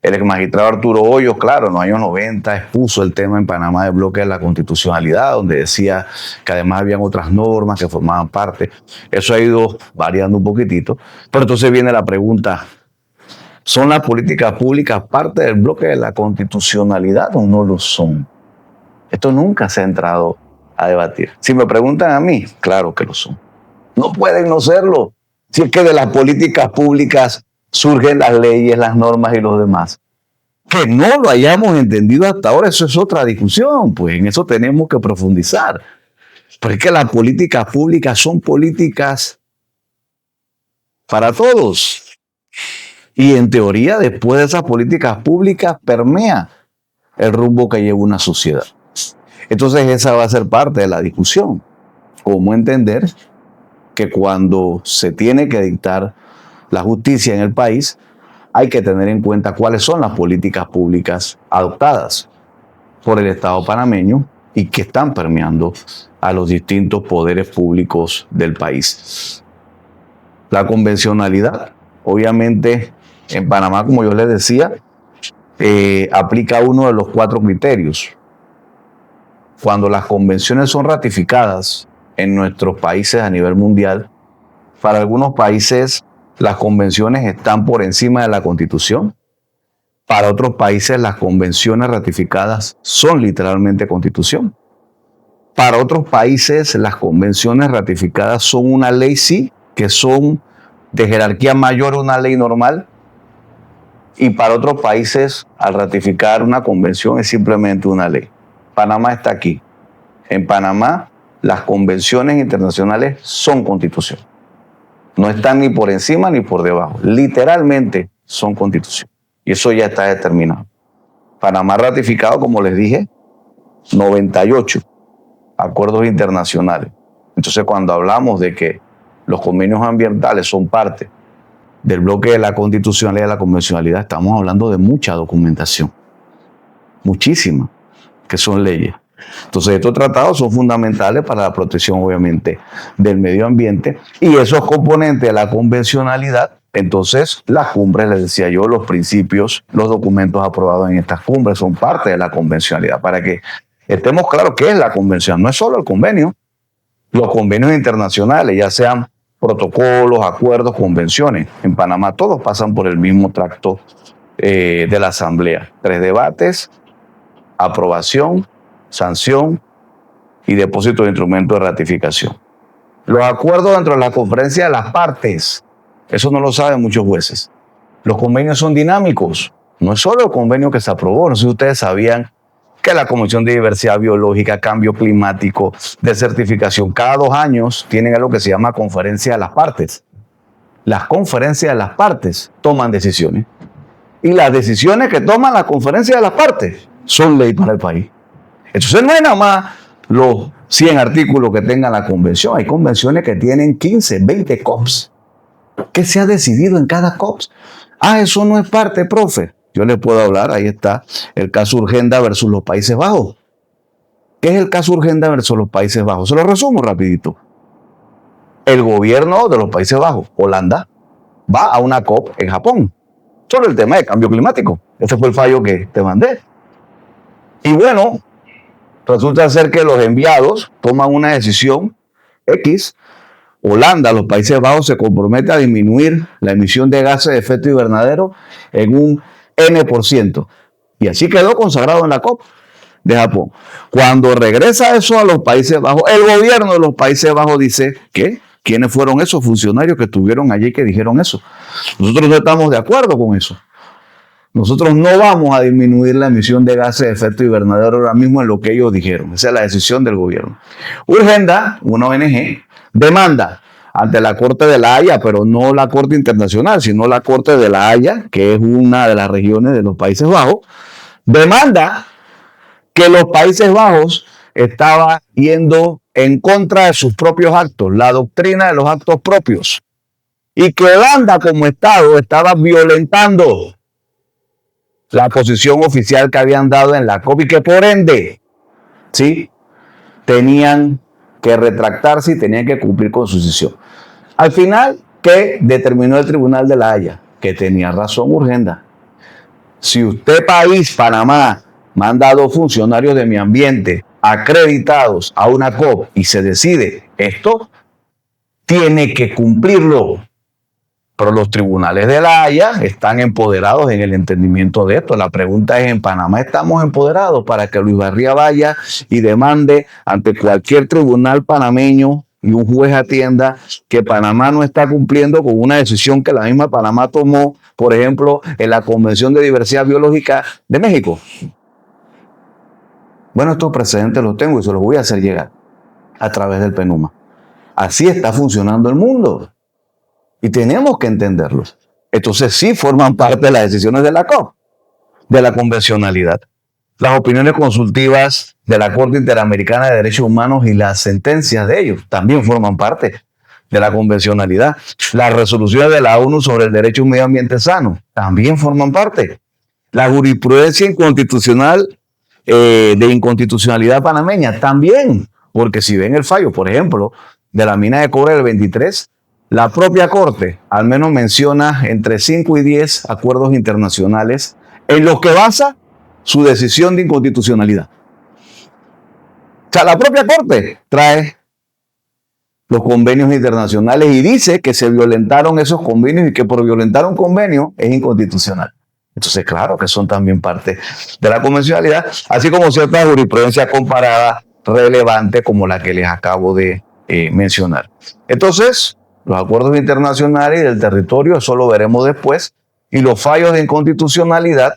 El ex magistrado Arturo Hoyos, claro, en los años 90 expuso el tema en Panamá del bloque de la constitucionalidad, donde decía que además habían otras normas que formaban parte. Eso ha ido variando un poquitito. Pero entonces viene la pregunta, ¿son las políticas públicas parte del bloque de la constitucionalidad o no lo son? Esto nunca se ha entrado a debatir. Si me preguntan a mí, claro que lo son. No pueden no serlo. Si es que de las políticas públicas surgen las leyes, las normas y los demás. Que no lo hayamos entendido hasta ahora, eso es otra discusión, pues en eso tenemos que profundizar. Pero es que las políticas públicas son políticas para todos. Y en teoría, después de esas políticas públicas, permea el rumbo que lleva una sociedad. Entonces esa va a ser parte de la discusión. Cómo entender que cuando se tiene que dictar la justicia en el país, hay que tener en cuenta cuáles son las políticas públicas adoptadas por el Estado panameño y que están permeando a los distintos poderes públicos del país. La convencionalidad, obviamente, en Panamá, como yo les decía, aplica uno de los 4 criterios. Cuando las convenciones son ratificadas en nuestros países a nivel mundial, para algunos países las convenciones están por encima de la Constitución. Para otros países las convenciones ratificadas son literalmente Constitución. Para otros países las convenciones ratificadas son una ley, sí, que son de jerarquía mayor a una ley normal. Y para otros países, al ratificar una convención es simplemente una ley. Panamá está aquí. En Panamá, las convenciones internacionales son constitución. No están ni por encima ni por debajo. Literalmente son constitución. Y eso ya está determinado. Panamá ha ratificado, como les dije, 98 acuerdos internacionales. Entonces, cuando hablamos de que los convenios ambientales son parte del bloque de la constitucionalidad y de la convencionalidad, estamos hablando de mucha documentación. Muchísima, que son leyes. Entonces, estos tratados son fundamentales para la protección, obviamente, del medio ambiente, y esos componentes de la convencionalidad, entonces, las cumbres, les decía yo, los principios, los documentos aprobados en estas cumbres son parte de la convencionalidad, para que estemos claros qué es la convención. No es solo el convenio, los convenios internacionales, ya sean protocolos, acuerdos, convenciones. En Panamá todos pasan por el mismo tracto de la Asamblea. 3 debates, aprobación, sanción y depósito de instrumentos de ratificación. Los acuerdos dentro de la conferencia de las partes, eso no lo saben muchos jueces. Los convenios son dinámicos. No es solo el convenio que se aprobó. No sé si ustedes sabían que la Comisión de Diversidad Biológica, Cambio Climático, de certificación, cada 2 años tienen algo que se llama conferencia de las partes. Las conferencias de las partes toman decisiones. Y las decisiones que toman la conferencia de las partes son ley para el país. Entonces no es nada más los 100 artículos que tenga la convención. Hay convenciones que tienen 15, 20 COPs. ¿Qué se ha decidido en cada COPs? Eso no es parte, profe. Yo les puedo hablar, ahí está, el caso Urgenda versus los Países Bajos. ¿Qué es el caso Urgenda versus los Países Bajos? Se lo resumo rapidito. El gobierno de los Países Bajos, Holanda, va a una COP en Japón sobre el tema de cambio climático. Ese fue el fallo que te mandé. Y bueno, resulta ser que los enviados toman una decisión X. Holanda, los Países Bajos, se compromete a disminuir la emisión de gases de efecto invernadero en un N%. Y así quedó consagrado en la COP de Japón. Cuando regresa eso a los Países Bajos, el gobierno de los Países Bajos dice, ¿qué? ¿Quiénes fueron esos funcionarios que estuvieron allí que dijeron eso? Nosotros no estamos de acuerdo con eso. Nosotros no vamos a disminuir la emisión de gases de efecto invernadero ahora mismo en lo que ellos dijeron. Esa es la decisión del gobierno. Urgenda, una ONG, demanda ante la Corte de la Haya, pero no la Corte Internacional, sino la Corte de la Haya, que es una de las regiones de los Países Bajos, demanda que los Países Bajos estaban yendo en contra de sus propios actos, la doctrina de los actos propios, y que Holanda como Estado estaba violentando la posición oficial que habían dado en la COP y que por ende, sí, tenían que retractarse y tenían que cumplir con su decisión. Al final, ¿qué determinó el Tribunal de la Haya? Que tenía razón Urgenda. Si usted, país, Panamá, manda a 2 funcionarios de mi ambiente acreditados a una COP y se decide esto, tiene que cumplirlo. Pero los tribunales de la Haya están empoderados en el entendimiento de esto. La pregunta es, ¿en Panamá estamos empoderados para que Luis Barría vaya y demande ante cualquier tribunal panameño y un juez atienda que Panamá no está cumpliendo con una decisión que la misma Panamá tomó, por ejemplo, en la Convención de Diversidad Biológica de México? Bueno, estos precedentes los tengo y se los voy a hacer llegar a través del PENUMA. Así está funcionando el mundo. Y tenemos que entenderlos. Entonces sí forman parte de las decisiones de la COP, de la convencionalidad. Las opiniones consultivas de la Corte Interamericana de Derechos Humanos y las sentencias de ellos también forman parte de la convencionalidad. Las resoluciones de la ONU sobre el derecho a un medio ambiente sano también forman parte. La jurisprudencia inconstitucional de inconstitucionalidad panameña también, porque si ven el fallo, por ejemplo, de la mina de cobre del 23, la propia Corte al menos menciona entre 5 y 10 acuerdos internacionales en los que basa su decisión de inconstitucionalidad. O sea, la propia Corte trae los convenios internacionales y dice que se violentaron esos convenios y que por violentar un convenio es inconstitucional. Entonces, claro que son también parte de la convencionalidad, así como cierta jurisprudencia comparada relevante como la que les acabo de mencionar. Entonces, los acuerdos internacionales y del territorio, eso lo veremos después, y los fallos de inconstitucionalidad,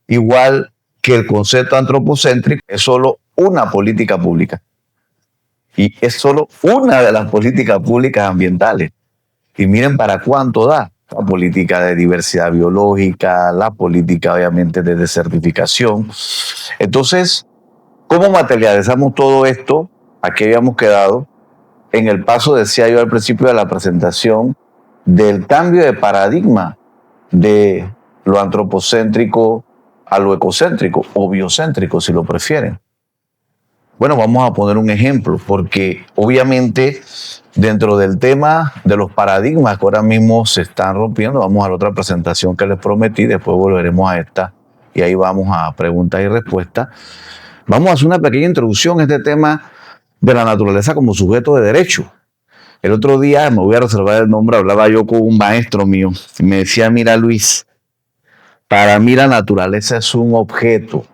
igual que el concepto antropocéntrico, es solo una política pública. Y es solo una de las políticas públicas ambientales. Y miren para cuánto da. La política de diversidad biológica, la política obviamente de desertificación. Entonces, ¿cómo materializamos todo esto? Aquí habíamos quedado en el paso, decía yo al principio de la presentación, del cambio de paradigma de lo antropocéntrico a lo ecocéntrico o biocéntrico, si lo prefieren. Bueno, vamos a poner un ejemplo, porque obviamente dentro del tema de los paradigmas que ahora mismo se están rompiendo, vamos a la otra presentación que les prometí, después volveremos a esta y ahí vamos a preguntas y respuestas. Vamos a hacer una pequeña introducción a este tema de la naturaleza como sujeto de derecho. El otro día, me voy a reservar el nombre, hablaba yo con un maestro mío y me decía, mira Luis, para mí la naturaleza es un objeto.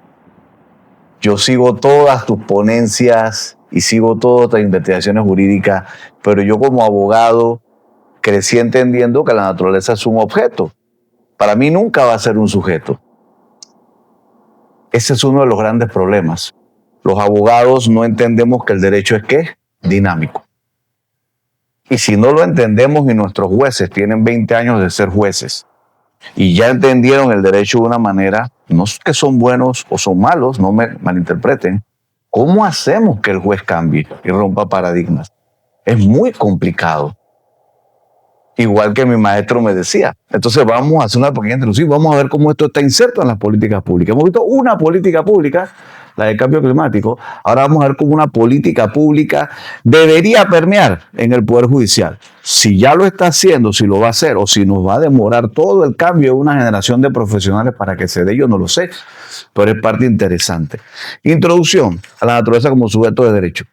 Yo sigo todas tus ponencias y sigo todas tus investigaciones jurídicas, pero yo como abogado crecí entendiendo que la naturaleza es un objeto. Para mí nunca va a ser un sujeto. Ese es uno de los grandes problemas. Los abogados no entendemos que el derecho es ¿qué? Dinámico. Y si no lo entendemos y nuestros jueces tienen 20 años de ser jueces y ya entendieron el derecho de una manera, no es que son buenos o son malos, no me malinterpreten, ¿cómo hacemos que el juez cambie y rompa paradigmas? Es muy complicado. Igual que mi maestro me decía. Entonces vamos a hacer una pequeña introducción, vamos a ver cómo esto está inserto en las políticas públicas. Hemos visto una política pública, la del cambio climático, ahora vamos a ver cómo una política pública debería permear en el Poder Judicial. Si ya lo está haciendo, si lo va a hacer o si nos va a demorar todo el cambio de una generación de profesionales para que se dé, yo no lo sé, pero es parte interesante. Introducción a la naturaleza como sujeto de derecho.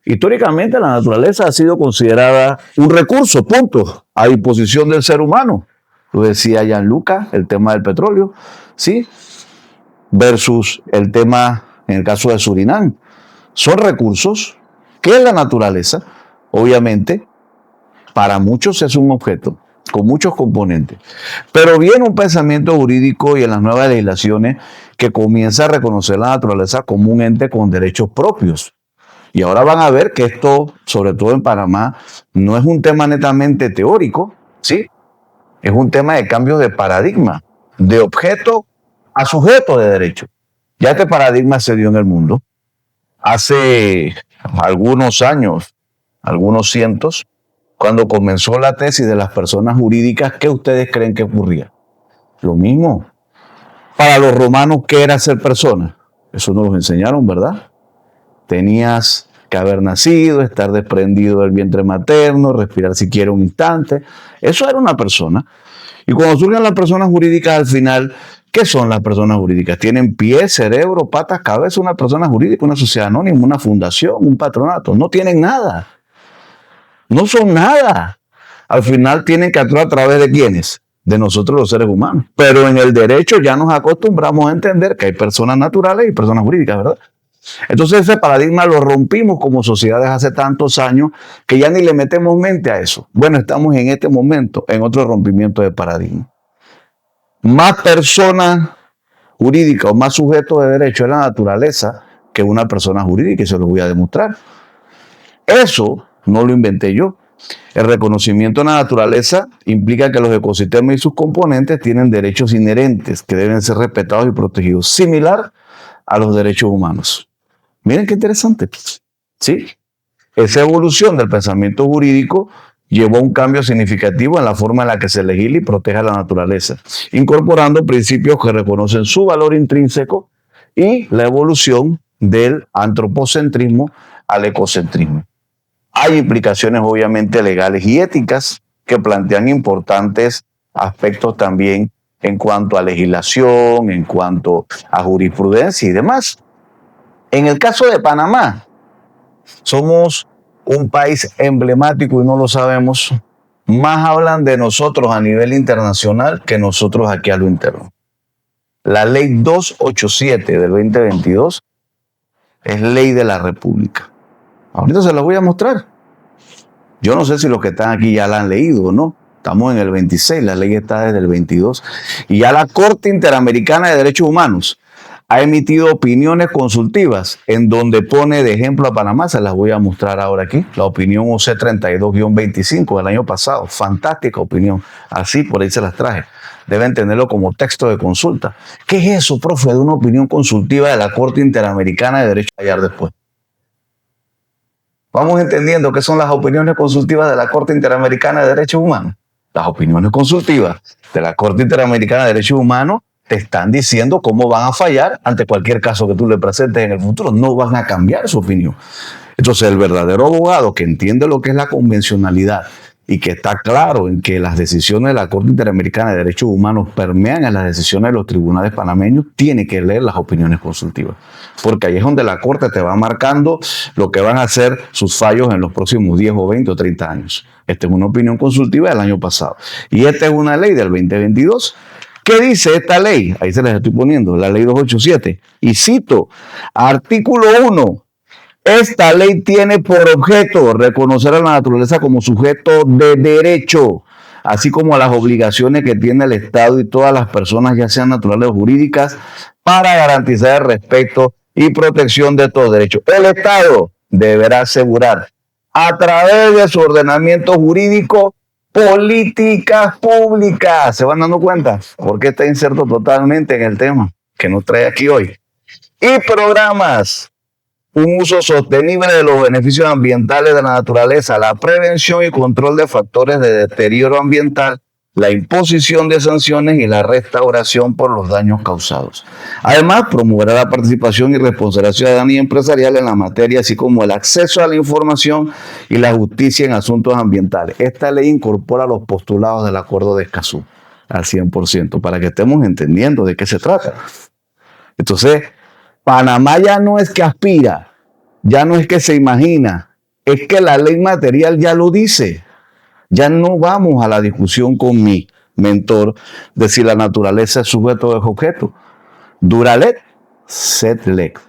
Históricamente la naturaleza ha sido considerada un recurso, punto, a disposición del ser humano. Lo decía Gianluca, el tema del petróleo, ¿sí? Versus el tema, en el caso de Surinam. Son recursos que es la naturaleza, obviamente, para muchos es un objeto, con muchos componentes. Pero viene un pensamiento jurídico y en las nuevas legislaciones que comienza a reconocer la naturaleza como un ente con derechos propios. Y ahora van a ver que esto, sobre todo en Panamá, no es un tema netamente teórico, ¿sí? Es un tema de cambio de paradigma, de objeto a sujeto de derecho. Ya este paradigma se dio en el mundo. Hace algunos años, algunos cientos, cuando comenzó la tesis de las personas jurídicas, ¿qué ustedes creen que ocurría? Lo mismo. Para los romanos, ¿qué era ser persona? Eso nos lo enseñaron, ¿verdad? Tenías que haber nacido, estar desprendido del vientre materno, respirar siquiera un instante. Eso era una persona. Y cuando surgen las personas jurídicas al final, ¿qué son las personas jurídicas? Tienen pies, cerebro, patas, cabeza. Una persona jurídica, una sociedad anónima, una fundación, un patronato. No tienen nada. No son nada. Al final tienen que actuar a través de ¿quiénes? De nosotros los seres humanos. Pero en el derecho ya nos acostumbramos a entender que hay personas naturales y personas jurídicas, ¿verdad? Entonces ese paradigma lo rompimos como sociedades hace tantos años que ya ni le metemos mente a eso. Bueno, estamos en este momento en otro rompimiento de paradigma. Más personas jurídicas o más sujetos de derecho es la naturaleza que una persona jurídica y se lo voy a demostrar. Eso no lo inventé yo. El reconocimiento de la naturaleza implica que los ecosistemas y sus componentes tienen derechos inherentes que deben ser respetados y protegidos, similar a los derechos humanos. Miren qué interesante, ¿sí? Esa evolución del pensamiento jurídico llevó a un cambio significativo en la forma en la que se legisla y protege a la naturaleza, incorporando principios que reconocen su valor intrínseco y la evolución del antropocentrismo al ecocentrismo. Hay implicaciones obviamente legales y éticas que plantean importantes aspectos también en cuanto a legislación, en cuanto a jurisprudencia y demás. En el caso de Panamá, somos un país emblemático y no lo sabemos. Más hablan de nosotros a nivel internacional que nosotros aquí a lo interno. La ley 287 del 2022 es ley de la República. Ahorita se la voy a mostrar. Yo no sé si los que están aquí ya la han leído o no. Estamos en el 26, la ley está desde el 22. Y ya la Corte Interamericana de Derechos Humanos ha emitido opiniones consultivas en donde pone de ejemplo a Panamá. Se las voy a mostrar ahora aquí. La opinión OC 32-25 del año pasado. Fantástica opinión. Así por ahí se las traje. Deben tenerlo como texto de consulta. ¿Qué es eso, profe, de una opinión consultiva de la Corte Interamericana de Derechos Humanos después? Vamos entendiendo qué son las opiniones consultivas de la Corte Interamericana de Derechos Humanos. Las opiniones consultivas de la Corte Interamericana de Derechos Humanos te están diciendo cómo van a fallar ante cualquier caso que tú le presentes en el futuro. No van a cambiar su opinión. Entonces, el verdadero abogado que entiende lo que es la convencionalidad y que está claro en que las decisiones de la Corte Interamericana de Derechos Humanos permean en las decisiones de los tribunales panameños, tiene que leer las opiniones consultivas. Porque ahí es donde la Corte te va marcando lo que van a ser sus fallos en los próximos 10 o 20 o 30 años. Esta es una opinión consultiva del año pasado. Y esta es una ley del 2022. ¿Qué dice esta ley? Ahí se les estoy poniendo, la ley 287. Y cito, artículo 1. Esta ley tiene por objeto reconocer a la naturaleza como sujeto de derecho, así como a las obligaciones que tiene el Estado y todas las personas, ya sean naturales o jurídicas, para garantizar el respeto y protección de estos derechos. El Estado deberá asegurar, a través de su ordenamiento jurídico, políticas públicas. ¿Se van dando cuenta? Porque está inserto totalmente en el tema que nos trae aquí hoy. Y programas. Un uso sostenible de los beneficios ambientales de la naturaleza, la prevención y control de factores de deterioro ambiental, la imposición de sanciones y la restauración por los daños causados. Además, promoverá la participación y responsabilidad ciudadana y empresarial en la materia, así como el acceso a la información y la justicia en asuntos ambientales. Esta ley incorpora los postulados del Acuerdo de Escazú al 100%, para que estemos entendiendo de qué se trata. Entonces, Panamá ya no es que aspira, ya no es que se imagina, es que la ley material ya lo dice. Ya no vamos a la discusión con mi mentor de si la naturaleza es sujeto o es objeto. Dura ley, sed lex.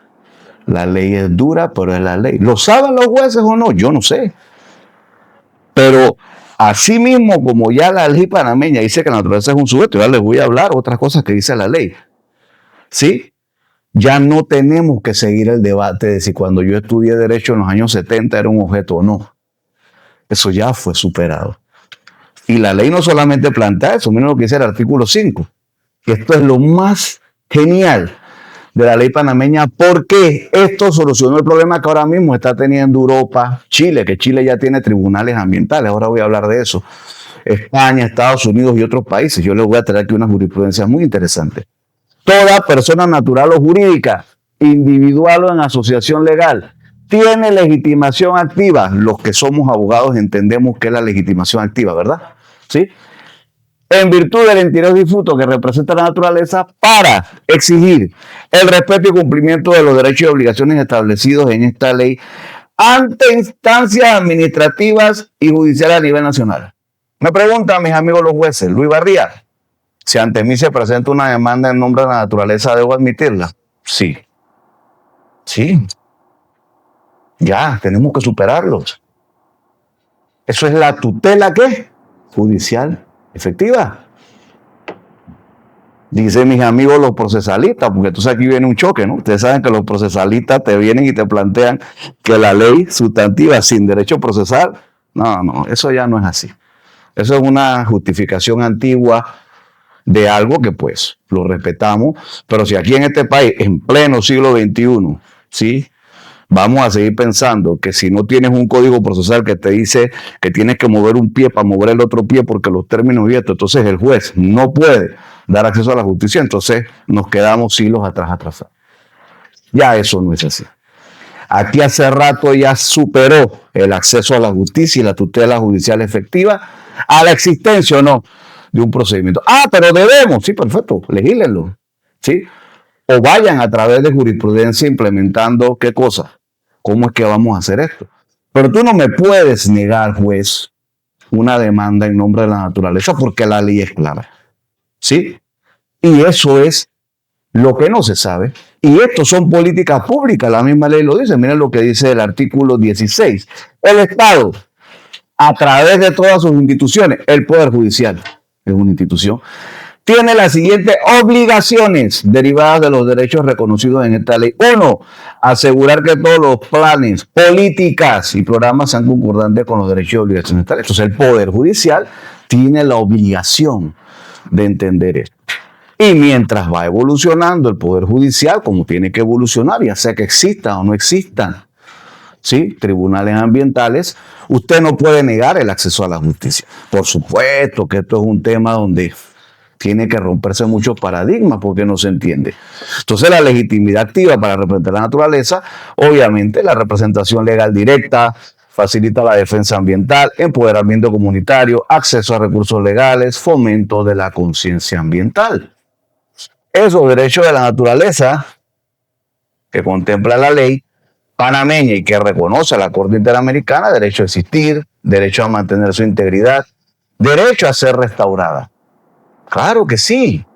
La ley es dura, pero es la ley. ¿Lo saben los jueces o no? Yo no sé. Pero así mismo, como ya la ley panameña dice que la naturaleza es un sujeto, ya les voy a hablar otras cosas que dice la ley. ¿Sí? Ya no tenemos que seguir el debate de si cuando yo estudié Derecho en los años 70 era un objeto o no. Eso ya fue superado. Y la ley no solamente plantea eso, miren lo que dice el artículo 5. Que esto es lo más genial de la ley panameña, porque esto solucionó el problema que ahora mismo está teniendo Europa, Chile, que Chile ya tiene tribunales ambientales. Ahora voy a hablar de eso. España, Estados Unidos y otros países. Yo les voy a traer aquí una jurisprudencia muy interesante. Toda persona natural o jurídica, individual o en asociación legal, tiene legitimación activa. Los que somos abogados entendemos que es la legitimación activa, ¿verdad? ¿Sí? En virtud del interés difuso que representa la naturaleza, para exigir el respeto y cumplimiento de los derechos y obligaciones establecidos en esta ley ante instancias administrativas y judiciales a nivel nacional. Me preguntan mis amigos los jueces, Luis Barría, si ante mí se presenta una demanda en nombre de la naturaleza, ¿debo admitirla? Sí. Sí. Ya, tenemos que superarlos. Eso es la tutela, ¿qué? Judicial efectiva. Dicen mis amigos los procesalistas, porque entonces aquí viene un choque, ¿no? Ustedes saben que los procesalistas te vienen y te plantean que la ley sustantiva sin derecho procesal, no, eso ya no es así. Eso es una justificación antigua de algo que pues lo respetamos, pero si aquí en este país, en pleno siglo XXI, ¿sí? Vamos a seguir pensando que si no tienes un código procesal que te dice que tienes que mover un pie para mover el otro pie porque los términos y esto, entonces el juez no puede dar acceso a la justicia, entonces nos quedamos siglos atrasados. Ya eso no es así. Aquí hace rato ya superó el acceso a la justicia y la tutela judicial efectiva a la existencia o no de un procedimiento. Pero debemos, sí, perfecto, legílenlo, ¿sí? O vayan a través de jurisprudencia implementando qué cosa, cómo es que vamos a hacer esto. Pero tú no me puedes negar, juez, una demanda en nombre de la naturaleza porque la ley es clara, ¿sí? Y eso es lo que no se sabe. Y esto son políticas públicas, la misma ley lo dice. Miren lo que dice el artículo 16. El Estado, a través de todas sus instituciones, el Poder Judicial es una institución, tiene las siguientes obligaciones derivadas de los derechos reconocidos en esta ley. Uno, asegurar que todos los planes, políticas y programas sean concordantes con los derechos y obligaciones de esta ley. Entonces el Poder Judicial tiene la obligación de entender esto. Y mientras va evolucionando el Poder Judicial, como tiene que evolucionar, ya sea que existan o no existan, ¿sí?, tribunales ambientales, usted no puede negar el acceso a la justicia. Por supuesto que esto es un tema donde tiene que romperse muchos paradigmas porque no se entiende. Entonces la legitimidad activa para representar la naturaleza, obviamente la representación legal directa, facilita la defensa ambiental, empoderamiento comunitario, acceso a recursos legales, fomento de la conciencia ambiental. Esos derechos de la naturaleza que contempla la ley panameña y que reconoce la Corte Interamericana: derecho a existir, derecho a mantener su integridad, derecho a ser restaurada. Claro que sí.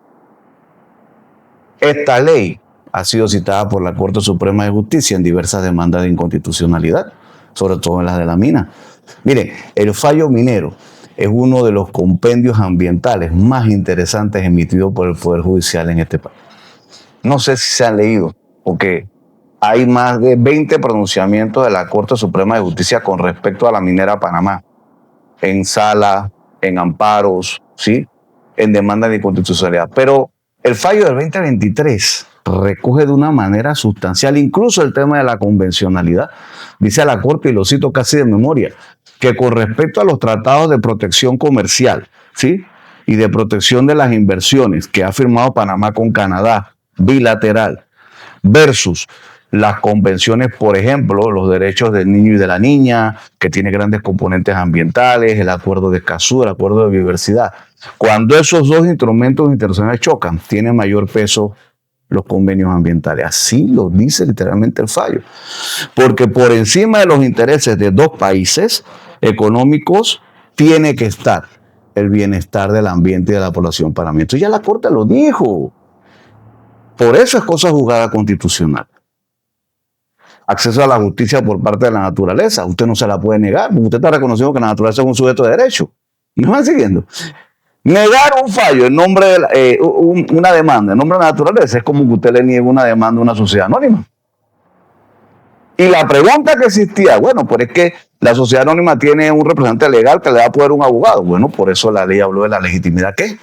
Esta ley ha sido citada por la Corte Suprema de Justicia en diversas demandas de inconstitucionalidad, sobre todo en las de la mina. Mire, el fallo minero es uno de los compendios ambientales más interesantes emitidos por el Poder Judicial en este país. No sé si se han leído, porque hay más de 20 pronunciamientos de la Corte Suprema de Justicia con respecto a la minera Panamá, en sala, en amparos, ¿sí?, en demanda de inconstitucionalidad. Pero el fallo del 2023 recoge de una manera sustancial incluso el tema de la convencionalidad. Dice la Corte, y lo cito casi de memoria, que con respecto a los tratados de protección comercial, ¿sí?, y de protección de las inversiones que ha firmado Panamá con Canadá, bilateral, versus las convenciones, por ejemplo, los derechos del niño y de la niña, que tiene grandes componentes ambientales, el acuerdo de Escazú, el acuerdo de biodiversidad. Cuando esos dos instrumentos internacionales chocan, tiene mayor peso los convenios ambientales. Así lo dice literalmente el fallo. Porque por encima de los intereses de dos países económicos tiene que estar el bienestar del ambiente y de la población panameña. Entonces ya la Corte lo dijo. Por eso es cosa juzgada constitucional. Acceso a la justicia por parte de la naturaleza. Usted no se la puede negar, porque usted está reconociendo que la naturaleza es un sujeto de derecho. ¿Me van siguiendo? Negar un fallo en nombre de una demanda en nombre de la naturaleza es como que usted le niegue una demanda a una sociedad anónima. Y la pregunta que existía, bueno, pues es que la sociedad anónima tiene un representante legal que le da poder a un abogado. Bueno, por eso la ley habló de la legitimidad, ¿qué?,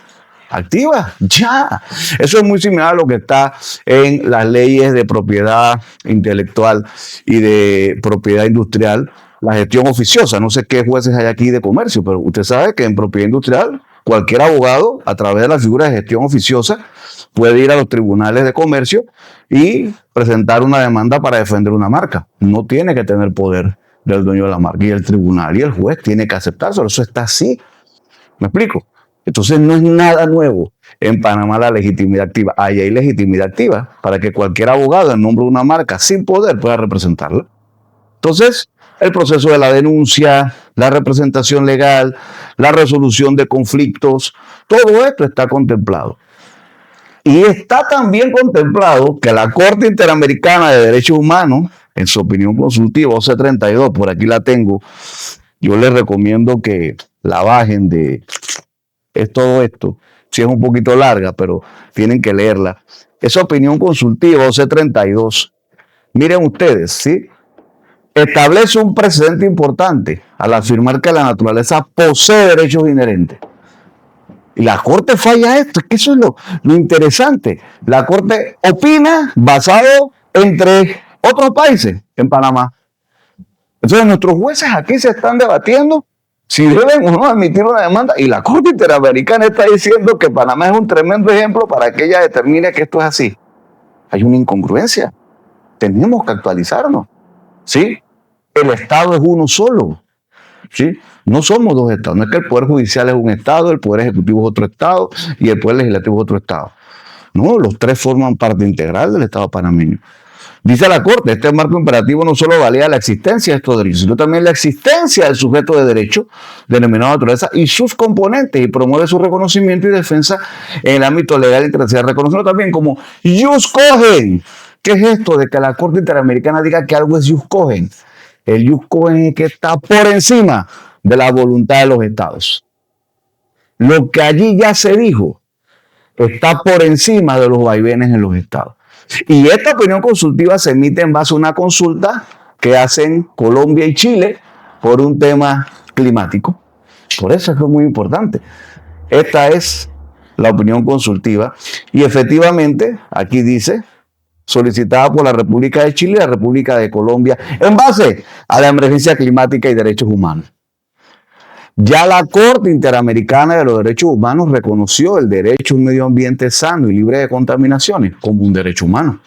activa. Ya. Eso es muy similar a lo que está en las leyes de propiedad intelectual y de propiedad industrial, la gestión oficiosa. No sé qué jueces hay aquí de comercio, pero usted sabe que en propiedad industrial cualquier abogado, a través de la figura de gestión oficiosa, puede ir a los tribunales de comercio y presentar una demanda para defender una marca. No tiene que tener poder del dueño de la marca, y el tribunal y el juez tiene que aceptárselo. Eso está así. ¿Me explico? Entonces no es nada nuevo en Panamá la legitimidad activa. Ahí hay legitimidad activa para que cualquier abogado en nombre de una marca sin poder pueda representarla. Entonces, el proceso de la denuncia, la representación legal, la resolución de conflictos, todo esto está contemplado. Y está también contemplado que la Corte Interamericana de Derechos Humanos, en su opinión consultiva, OC32, por aquí la tengo, yo les recomiendo que la bajen es todo esto. Sí, es un poquito larga, pero tienen que leerla. Esa opinión consultiva, OC32, miren ustedes, ¿sí?, establece un precedente importante al afirmar que la naturaleza posee derechos inherentes. Y la Corte falla esto, es que eso es lo interesante. La Corte opina basado entre otros países en Panamá. Entonces nuestros jueces aquí se están debatiendo si deben o no admitir una demanda, y la Corte Interamericana está diciendo que Panamá es un tremendo ejemplo para que ella determine que esto es así. Hay una incongruencia. Tenemos que actualizarnos. ¿Sí? El Estado es uno solo. ¿Sí? No somos dos estados. No es que el Poder Judicial es un estado, el Poder Ejecutivo es otro estado y el Poder Legislativo es otro estado. No, los tres forman parte integral del Estado panameño. Dice la Corte, este marco imperativo no solo valida la existencia de estos derechos, sino también la existencia del sujeto de derecho denominado naturaleza y sus componentes, y promueve su reconocimiento y defensa en el ámbito legal internacional, reconociendo también como jus cogens. ¿Qué es esto de que la Corte Interamericana diga que algo es jus cogens? El jus cogens es que está por encima de la voluntad de los estados. Lo que allí ya se dijo, está por encima de los vaivenes en los estados. Y esta opinión consultiva se emite en base a una consulta que hacen Colombia y Chile por un tema climático. Por eso es que es muy importante. Esta es la opinión consultiva y efectivamente aquí dice solicitada por la República de Chile y la República de Colombia en base a la emergencia climática y derechos humanos. Ya la Corte Interamericana de los Derechos Humanos reconoció el derecho a un medio ambiente sano y libre de contaminaciones como un derecho humano.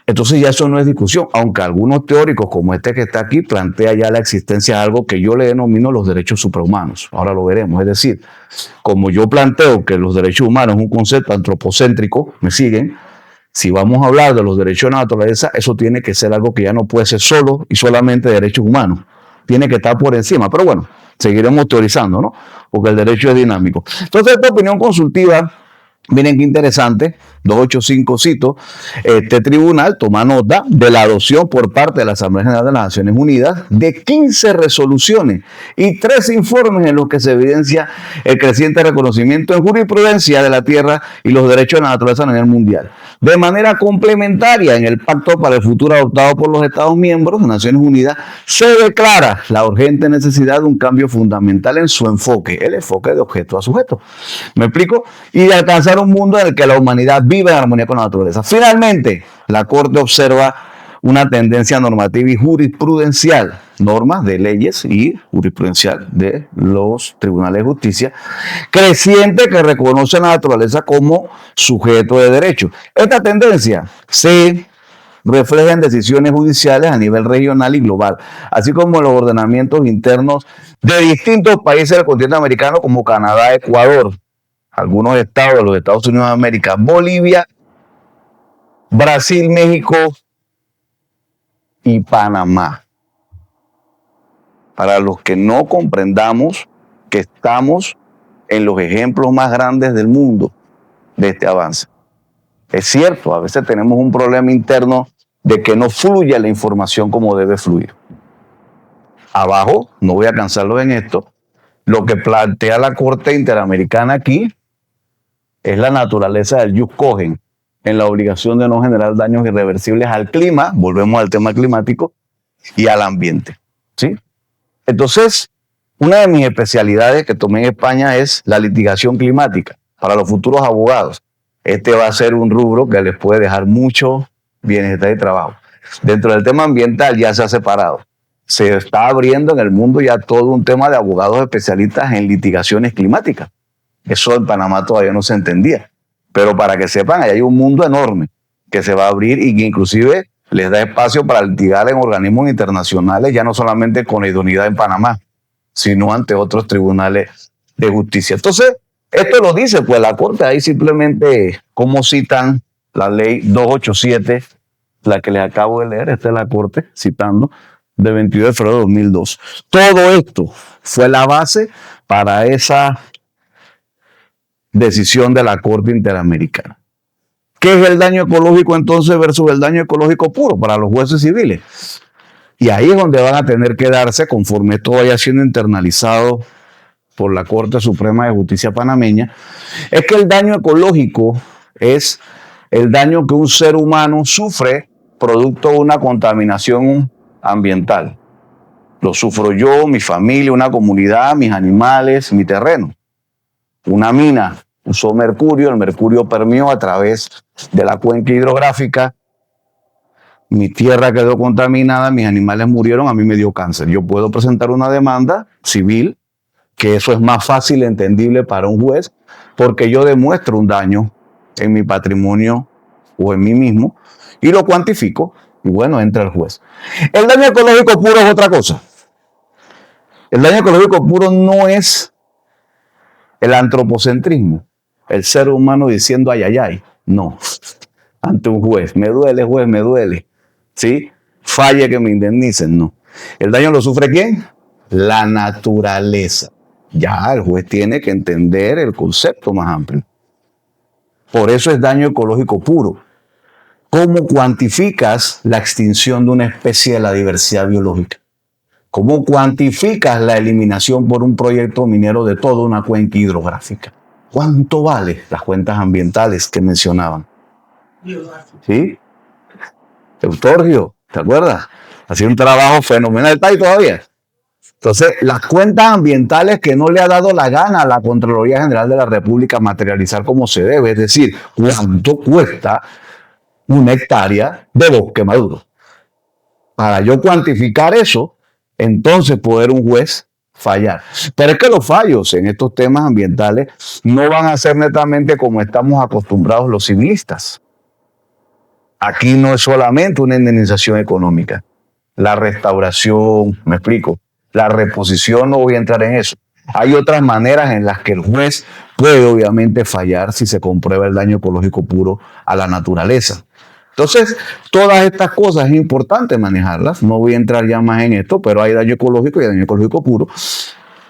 Entonces ya eso no es discusión, aunque algunos teóricos como este que está aquí plantea ya la existencia de algo que yo le denomino los derechos suprahumanos. Ahora lo veremos, es decir, como yo planteo que los derechos humanos es un concepto antropocéntrico, ¿me siguen? Si vamos a hablar de los derechos de la naturaleza, eso tiene que ser algo que ya no puede ser solo y solamente derechos humanos. Tiene que estar por encima. Pero bueno, seguiremos teorizando, ¿no? Porque el derecho es dinámico. Entonces, esta opinión consultiva, miren qué interesante, 285 cito, este tribunal toma nota de la adopción por parte de la Asamblea General de las Naciones Unidas de 15 resoluciones y 3 informes en los que se evidencia el creciente reconocimiento en jurisprudencia de la tierra y los derechos de la naturaleza a nivel mundial. De manera complementaria, en el Pacto para el Futuro adoptado por los Estados miembros de Naciones Unidas, se declara la urgente necesidad de un cambio fundamental en su enfoque, el enfoque de objeto a sujeto. ¿Me explico? Y de alcanzar un mundo en el que la humanidad vive en armonía con la naturaleza. Finalmente, la Corte observa una tendencia normativa y jurisprudencial, normas de leyes y jurisprudencial de los tribunales de justicia, creciente que reconoce la naturaleza como sujeto de derecho. Esta tendencia se refleja en decisiones judiciales a nivel regional y global, así como en los ordenamientos internos de distintos países del continente americano como Canadá, Ecuador, algunos estados de los Estados Unidos de América, Bolivia, Brasil, México y Panamá. Para los que no comprendamos que estamos en los ejemplos más grandes del mundo de este avance. Es cierto, a veces tenemos un problema interno de que no fluye la información como debe fluir. Abajo, no voy a cansarlo en esto, lo que plantea la Corte Interamericana aquí es la naturaleza del jus cogens en la obligación de no generar daños irreversibles al clima, volvemos al tema climático, y al ambiente. ¿Sí? Entonces, una de mis especialidades que tomé en España es la litigación climática para los futuros abogados. Este va a ser un rubro que les puede dejar mucho bienestar y trabajo. Dentro del tema ambiental ya se ha separado. Se está abriendo en el mundo ya todo un tema de abogados especialistas en litigaciones climáticas. Eso en Panamá todavía no se entendía. Pero para que sepan, hay un mundo enorme que se va a abrir y que inclusive les da espacio para litigar en organismos internacionales, ya no solamente con idoneidad en Panamá, sino ante otros tribunales de justicia. Entonces, esto lo dice pues la Corte, ahí simplemente como citan la ley 287, la que les acabo de leer, esta es la Corte citando, de 22 de febrero de 2002. Todo esto fue la base para esa decisión de la Corte Interamericana. ¿Qué es el daño ecológico entonces versus el daño ecológico puro para los jueces civiles? Y ahí es donde van a tener que darse, conforme esto vaya siendo internalizado por la Corte Suprema de Justicia panameña, es que el daño ecológico es el daño que un ser humano sufre producto de una contaminación ambiental. Lo sufro yo, mi familia, una comunidad, mis animales, mi terreno. Una mina usó mercurio, el mercurio permeó a través de la cuenca hidrográfica, mi tierra quedó contaminada, mis animales murieron, a mí me dio cáncer. Yo puedo presentar una demanda civil, que eso es más fácil y entendible para un juez, porque yo demuestro un daño en mi patrimonio o en mí mismo y lo cuantifico y bueno, entra el juez. El daño ecológico puro es otra cosa. El daño ecológico puro no es el antropocentrismo, el ser humano diciendo ay, ay, ay. No, ante un juez, juez, me duele. ¿Sí? Falle que me indemnicen, no. ¿El daño lo sufre quién? La naturaleza. Ya el juez tiene que entender el concepto más amplio. Por eso es daño ecológico puro. ¿Cómo cuantificas la extinción de una especie de la diversidad biológica? ¿Cómo cuantificas la eliminación por un proyecto minero de toda una cuenca hidrográfica? ¿Cuánto vale las cuentas ambientales que mencionaban? ¿Sí? Eutorgio, ¿te acuerdas? Hacía un trabajo fenomenal, está ahí todavía. Entonces, las cuentas ambientales que no le ha dado la gana a la Contraloría General de la República materializar como se debe, es decir, cuánto cuesta una hectárea de bosque maduro. Para yo cuantificar eso, entonces poder un juez fallar. Pero es que los fallos en estos temas ambientales no van a ser netamente como estamos acostumbrados los civilistas. Aquí no es solamente una indemnización económica. La restauración, me explico, la reposición, no voy a entrar en eso. Hay otras maneras en las que el juez puede obviamente fallar si se comprueba el daño ecológico puro a la naturaleza. Entonces, todas estas cosas es importante manejarlas. No voy a entrar ya más en esto, pero hay daño ecológico y daño ecológico puro.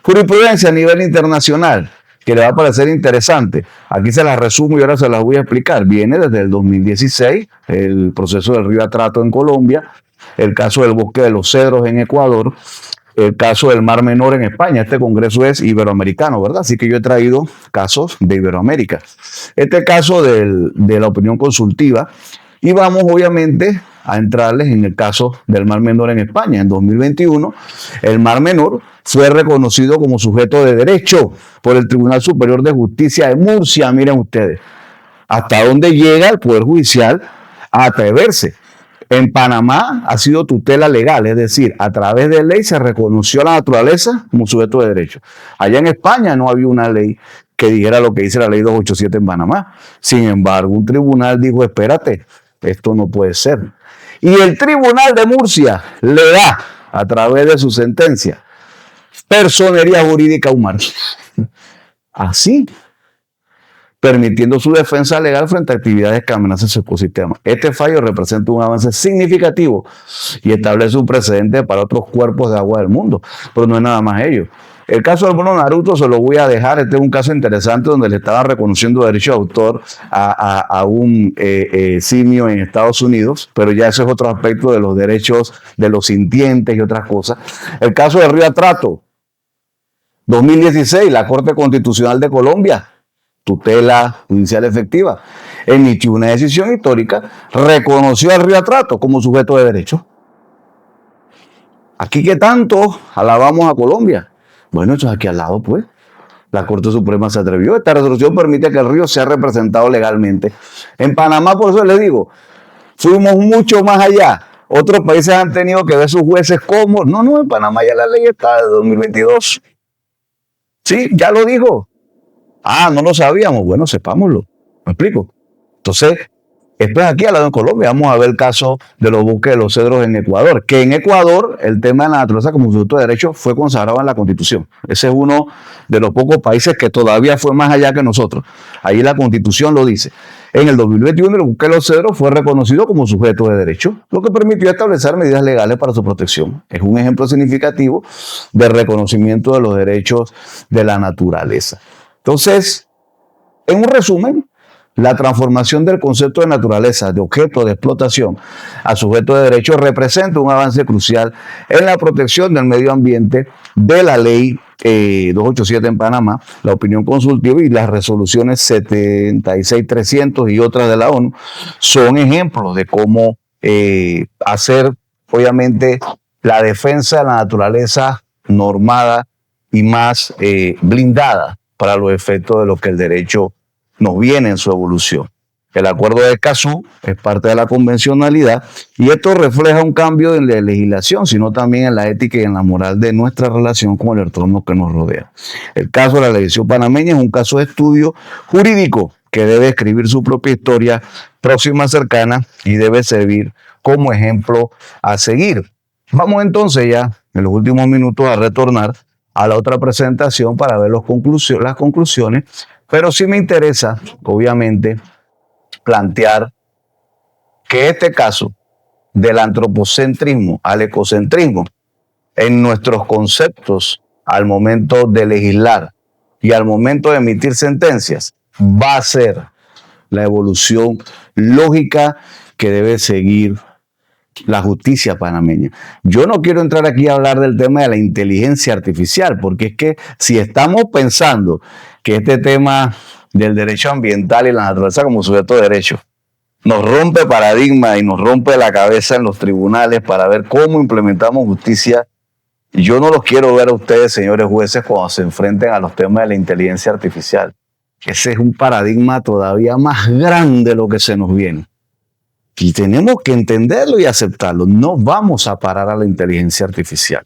Jurisprudencia a nivel internacional, que le va a parecer interesante. Aquí se las resumo y ahora se las voy a explicar. Viene desde el 2016, el proceso del río Atrato en Colombia, el caso del bosque de los cedros en Ecuador, el caso del Mar Menor en España. Este congreso es iberoamericano, ¿verdad? Así que yo he traído casos de Iberoamérica. Este caso de la opinión consultiva. Y vamos obviamente a entrarles en el caso del Mar Menor en España. En 2021, el Mar Menor fue reconocido como sujeto de derecho por el Tribunal Superior de Justicia de Murcia. Miren ustedes, hasta dónde llega el Poder Judicial a atreverse. En Panamá ha sido tutela legal, es decir, a través de ley se reconoció a la naturaleza como sujeto de derecho. Allá en España no había una ley que dijera lo que dice la ley 287 en Panamá. Sin embargo, un tribunal dijo, espérate, esto no puede ser. Y el Tribunal de Murcia le da, a través de su sentencia, personería jurídica humana. Así, permitiendo su defensa legal frente a actividades que amenazan su ecosistema. Este fallo representa un avance significativo y establece un precedente para otros cuerpos de agua del mundo, pero no es nada más ello. El caso del mono Naruto se lo voy a dejar. Este es un caso interesante donde le estaban reconociendo derecho de autor a un simio en Estados Unidos, pero ya ese es otro aspecto de los derechos de los sintientes y otras cosas. El caso del río Atrato, 2016, la Corte Constitucional de Colombia, tutela judicial efectiva, emitió una decisión histórica, reconoció al río Atrato como sujeto de derecho. Aquí que tanto alabamos a Colombia. Bueno, eso es aquí al lado, pues. La Corte Suprema se atrevió. Esta resolución permite que el río sea representado legalmente. En Panamá, por eso les digo, fuimos mucho más allá. Otros países han tenido que ver sus jueces como... No, en Panamá ya la ley está de 2022. Sí, ya lo dijo. Ah, no lo sabíamos. Bueno, sepámoslo. ¿Me explico? Entonces, después aquí al lado en Colombia vamos a ver el caso de los bosques de los cedros en Ecuador, que en Ecuador el tema de la naturaleza como sujeto de derecho fue consagrado en la Constitución. Ese es uno de los pocos países que todavía fue más allá que nosotros. Ahí la Constitución lo dice. En el 2021 el bosque de los cedros fue reconocido como sujeto de derecho, lo que permitió establecer medidas legales para su protección. Es un ejemplo significativo de reconocimiento de los derechos de la naturaleza. Entonces, en un resumen, la transformación del concepto de naturaleza, de objeto de explotación, a sujeto de derecho representa un avance crucial en la protección del medio ambiente de la ley 287 en Panamá, la opinión consultiva y las resoluciones 76-300 y otras de la ONU son ejemplos de cómo hacer, obviamente, la defensa de la naturaleza normada y más blindada para los efectos de lo que el derecho nos viene en su evolución. El acuerdo de Escazú es parte de la convencionalidad y esto refleja un cambio en la legislación, sino también en la ética y en la moral de nuestra relación con el entorno que nos rodea. El caso de la legislación panameña es un caso de estudio jurídico que debe escribir su propia historia próxima, cercana y debe servir como ejemplo a seguir. Vamos entonces ya en los últimos minutos a retornar a la otra presentación para ver las conclusiones, pero sí me interesa, obviamente, plantear que este caso del antropocentrismo al ecocentrismo en nuestros conceptos al momento de legislar y al momento de emitir sentencias va a ser la evolución lógica que debe seguir la justicia panameña. Yo no quiero entrar aquí a hablar del tema de la inteligencia artificial, porque es que si estamos pensando que este tema del derecho ambiental y la naturaleza como sujeto de derecho nos rompe paradigma y nos rompe la cabeza en los tribunales para ver cómo implementamos justicia. Yo no los quiero ver a ustedes, señores jueces, cuando se enfrenten a los temas de la inteligencia artificial. Ese es un paradigma todavía más grande de lo que se nos viene. Y tenemos que entenderlo y aceptarlo. No vamos a parar a la inteligencia artificial.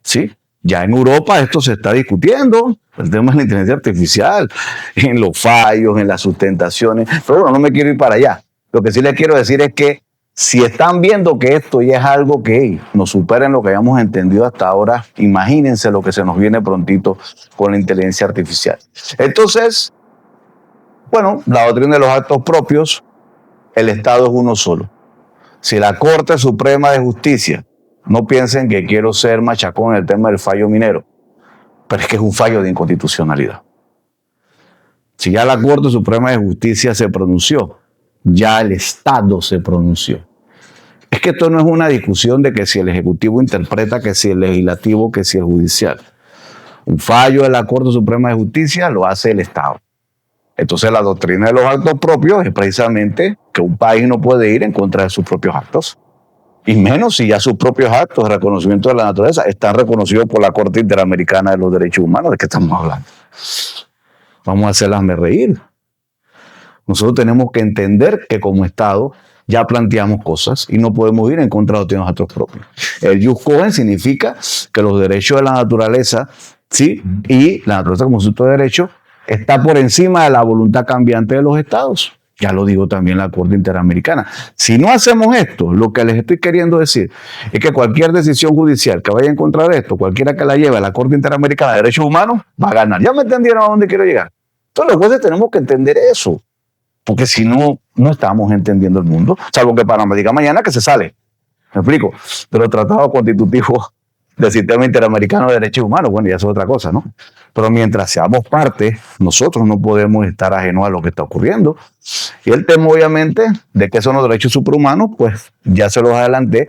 ¿Sí? Ya en Europa esto se está discutiendo, el tema de la inteligencia artificial, en los fallos, en las sustentaciones. Pero bueno, no me quiero ir para allá. Lo que sí les quiero decir es que si están viendo que esto ya es algo que nos supera en lo que hayamos entendido hasta ahora, imagínense lo que se nos viene prontito con la inteligencia artificial. Entonces, bueno, la doctrina de los actos propios, el Estado es uno solo. Si la Corte Suprema de Justicia, no piensen que quiero ser machacón en el tema del fallo minero, pero es que es un fallo de inconstitucionalidad. Si ya la Corte Suprema de Justicia se pronunció, ya el Estado se pronunció. Es que esto no es una discusión de que si el Ejecutivo interpreta, que si el Legislativo, que si el Judicial. Un fallo de la Corte Suprema de Justicia lo hace el Estado. Entonces la doctrina de los actos propios es precisamente que un país no puede ir en contra de sus propios actos. Y menos si ya sus propios actos de reconocimiento de la naturaleza están reconocidos por la Corte Interamericana de los Derechos Humanos. ¿De qué estamos hablando? Vamos a hacerlasme reír. Nosotros tenemos que entender que como Estado ya planteamos cosas y no podemos ir en contra de los actos propios. El jus cogens significa que los derechos de la naturaleza, ¿sí? Y la naturaleza como sujeto de derecho está por encima de la voluntad cambiante de los Estados. Ya lo digo también la Corte Interamericana. Si no hacemos esto, lo que les estoy queriendo decir es que cualquier decisión judicial que vaya en contra de esto, cualquiera que la lleve a la Corte Interamericana de Derechos Humanos, va a ganar. ¿Ya me entendieron a dónde quiero llegar? Entonces los jueces tenemos que entender eso. Porque si no, no estamos entendiendo el mundo. Salvo que Panamá diga mañana que se sale. ¿Me explico? De los tratados constitutivos del Sistema Interamericano de Derechos Humanos. Bueno, ya eso es otra cosa, ¿no? Pero mientras seamos parte, nosotros no podemos estar ajenos a lo que está ocurriendo. Y el tema, obviamente, de que son los derechos superhumanos, pues ya se los adelanté,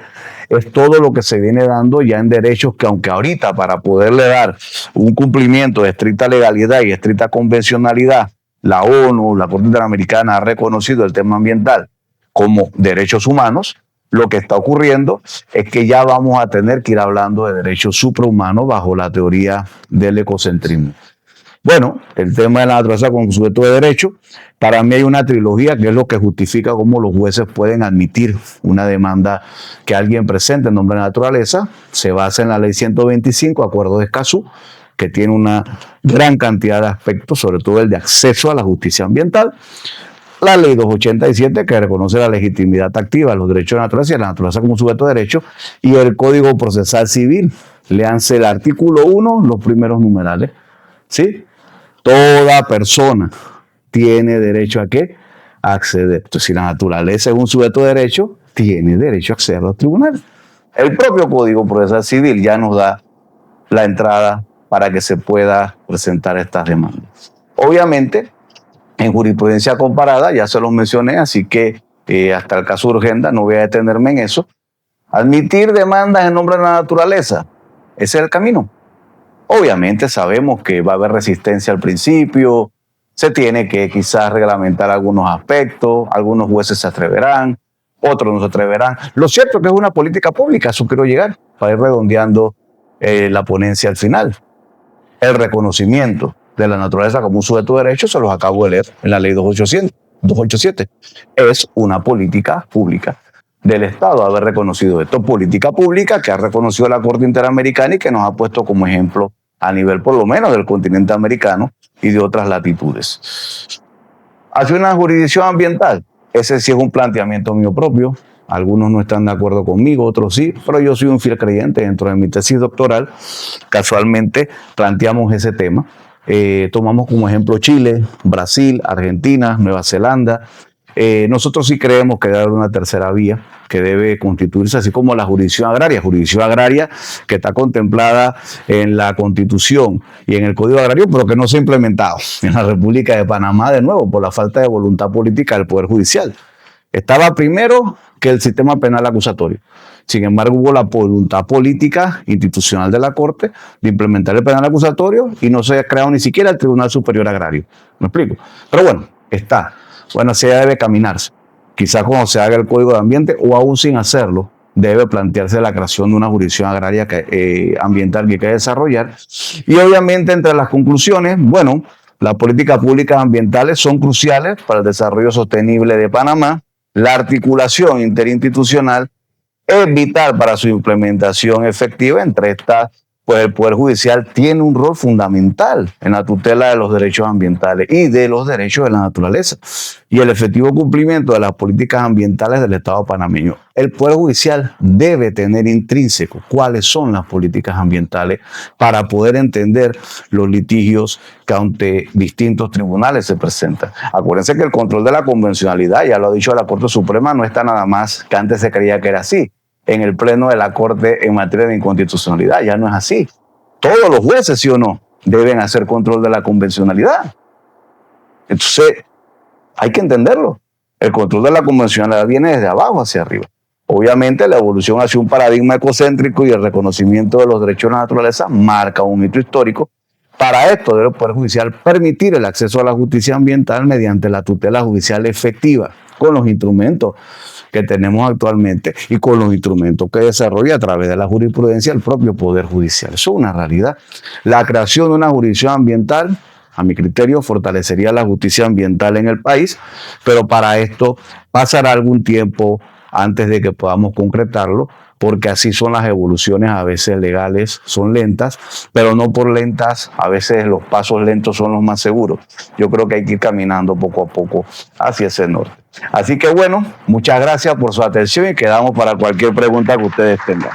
es todo lo que se viene dando ya en derechos que, aunque ahorita para poderle dar un cumplimiento de estricta legalidad y estricta convencionalidad, la ONU, la Corte Interamericana ha reconocido el tema ambiental como derechos humanos, lo que está ocurriendo es que ya vamos a tener que ir hablando de derechos suprahumanos bajo la teoría del ecocentrismo. Bueno, el tema de la naturaleza como sujeto de derecho, para mí hay una trilogía que es lo que justifica cómo los jueces pueden admitir una demanda que alguien presente en nombre de la naturaleza. Se basa en la Ley 125, Acuerdo de Escazú, que tiene una gran cantidad de aspectos, sobre todo el de acceso a la justicia ambiental. La Ley 287, que reconoce la legitimidad activa de los derechos de la naturaleza y la naturaleza como sujeto de derecho, y el Código Procesal Civil. Léanse el artículo 1, los primeros numerales. ¿Sí? Toda persona tiene derecho a ¿qué? A acceder. Entonces, si la naturaleza es un sujeto de derecho, tiene derecho a acceder a los tribunales. El propio Código Procesal Civil ya nos da la entrada para que se pueda presentar estas demandas. Obviamente, en jurisprudencia comparada, ya se los mencioné, así que hasta el caso de Urgenda no voy a detenerme en eso. Admitir demandas en nombre de la naturaleza, ese es el camino. Obviamente sabemos que va a haber resistencia al principio, se tiene que quizás reglamentar algunos aspectos, algunos jueces se atreverán, otros no se atreverán. Lo cierto es que es una política pública, a eso quiero llegar, para ir redondeando la ponencia al final. El reconocimiento de la naturaleza como un sujeto de derecho, se los acabo de leer en la Ley 287. Es una política pública del Estado haber reconocido esto. Política pública que ha reconocido la Corte Interamericana y que nos ha puesto como ejemplo a nivel por lo menos del continente americano y de otras latitudes. Hacia una jurisdicción ambiental, ese sí es un planteamiento mío propio. Algunos no están de acuerdo conmigo, otros sí, pero yo soy un fiel creyente. Dentro de mi tesis doctoral, casualmente planteamos ese tema. Tomamos como ejemplo Chile, Brasil, Argentina, Nueva Zelanda. Nosotros sí creemos que debe haber una tercera vía que debe constituirse, así como la jurisdicción agraria que está contemplada en la Constitución y en el Código Agrario, pero que no se ha implementado en la República de Panamá, de nuevo, por la falta de voluntad política del Poder Judicial. Estaba primero que el sistema penal acusatorio. Sin embargo, hubo la voluntad política institucional de la Corte de implementar el penal acusatorio y no se ha creado ni siquiera el Tribunal Superior Agrario. ¿Me explico? Pero bueno, está. Bueno, así debe caminarse. Quizás cuando se haga el Código de Ambiente o aún sin hacerlo, debe plantearse la creación de una jurisdicción agraria ambiental que hay que desarrollar. Y obviamente entre las conclusiones, bueno, las políticas públicas ambientales son cruciales para el desarrollo sostenible de Panamá. La articulación interinstitucional es vital para su implementación efectiva. Entre estas, pues el Poder Judicial tiene un rol fundamental en la tutela de los derechos ambientales y de los derechos de la naturaleza y el efectivo cumplimiento de las políticas ambientales del Estado panameño. El Poder Judicial debe tener intrínseco cuáles son las políticas ambientales para poder entender los litigios que ante distintos tribunales se presentan. Acuérdense que el control de la convencionalidad, ya lo ha dicho la Corte Suprema, no está nada más que antes se creía que era así en el pleno de la Corte en materia de inconstitucionalidad. Ya no es así. Todos los jueces, sí o no, deben hacer control de la convencionalidad. Entonces, hay que entenderlo. El control de la convencionalidad viene desde abajo hacia arriba. Obviamente, la evolución hacia un paradigma ecocéntrico y el reconocimiento de los derechos de la naturaleza marca un hito histórico. Para esto debe el Poder Judicial permitir el acceso a la justicia ambiental mediante la tutela judicial efectiva, con los instrumentos que tenemos actualmente y con los instrumentos que desarrolla a través de la jurisprudencia el propio Poder Judicial. Eso es una realidad. La creación de una jurisdicción ambiental, a mi criterio, fortalecería la justicia ambiental en el país, pero para esto pasará algún tiempo antes de que podamos concretarlo, porque así son las evoluciones a veces legales, son lentas, pero no por lentas, a veces los pasos lentos son los más seguros. Yo creo que hay que ir caminando poco a poco hacia ese norte. Así que bueno, muchas gracias por su atención y quedamos para cualquier pregunta que ustedes tengan.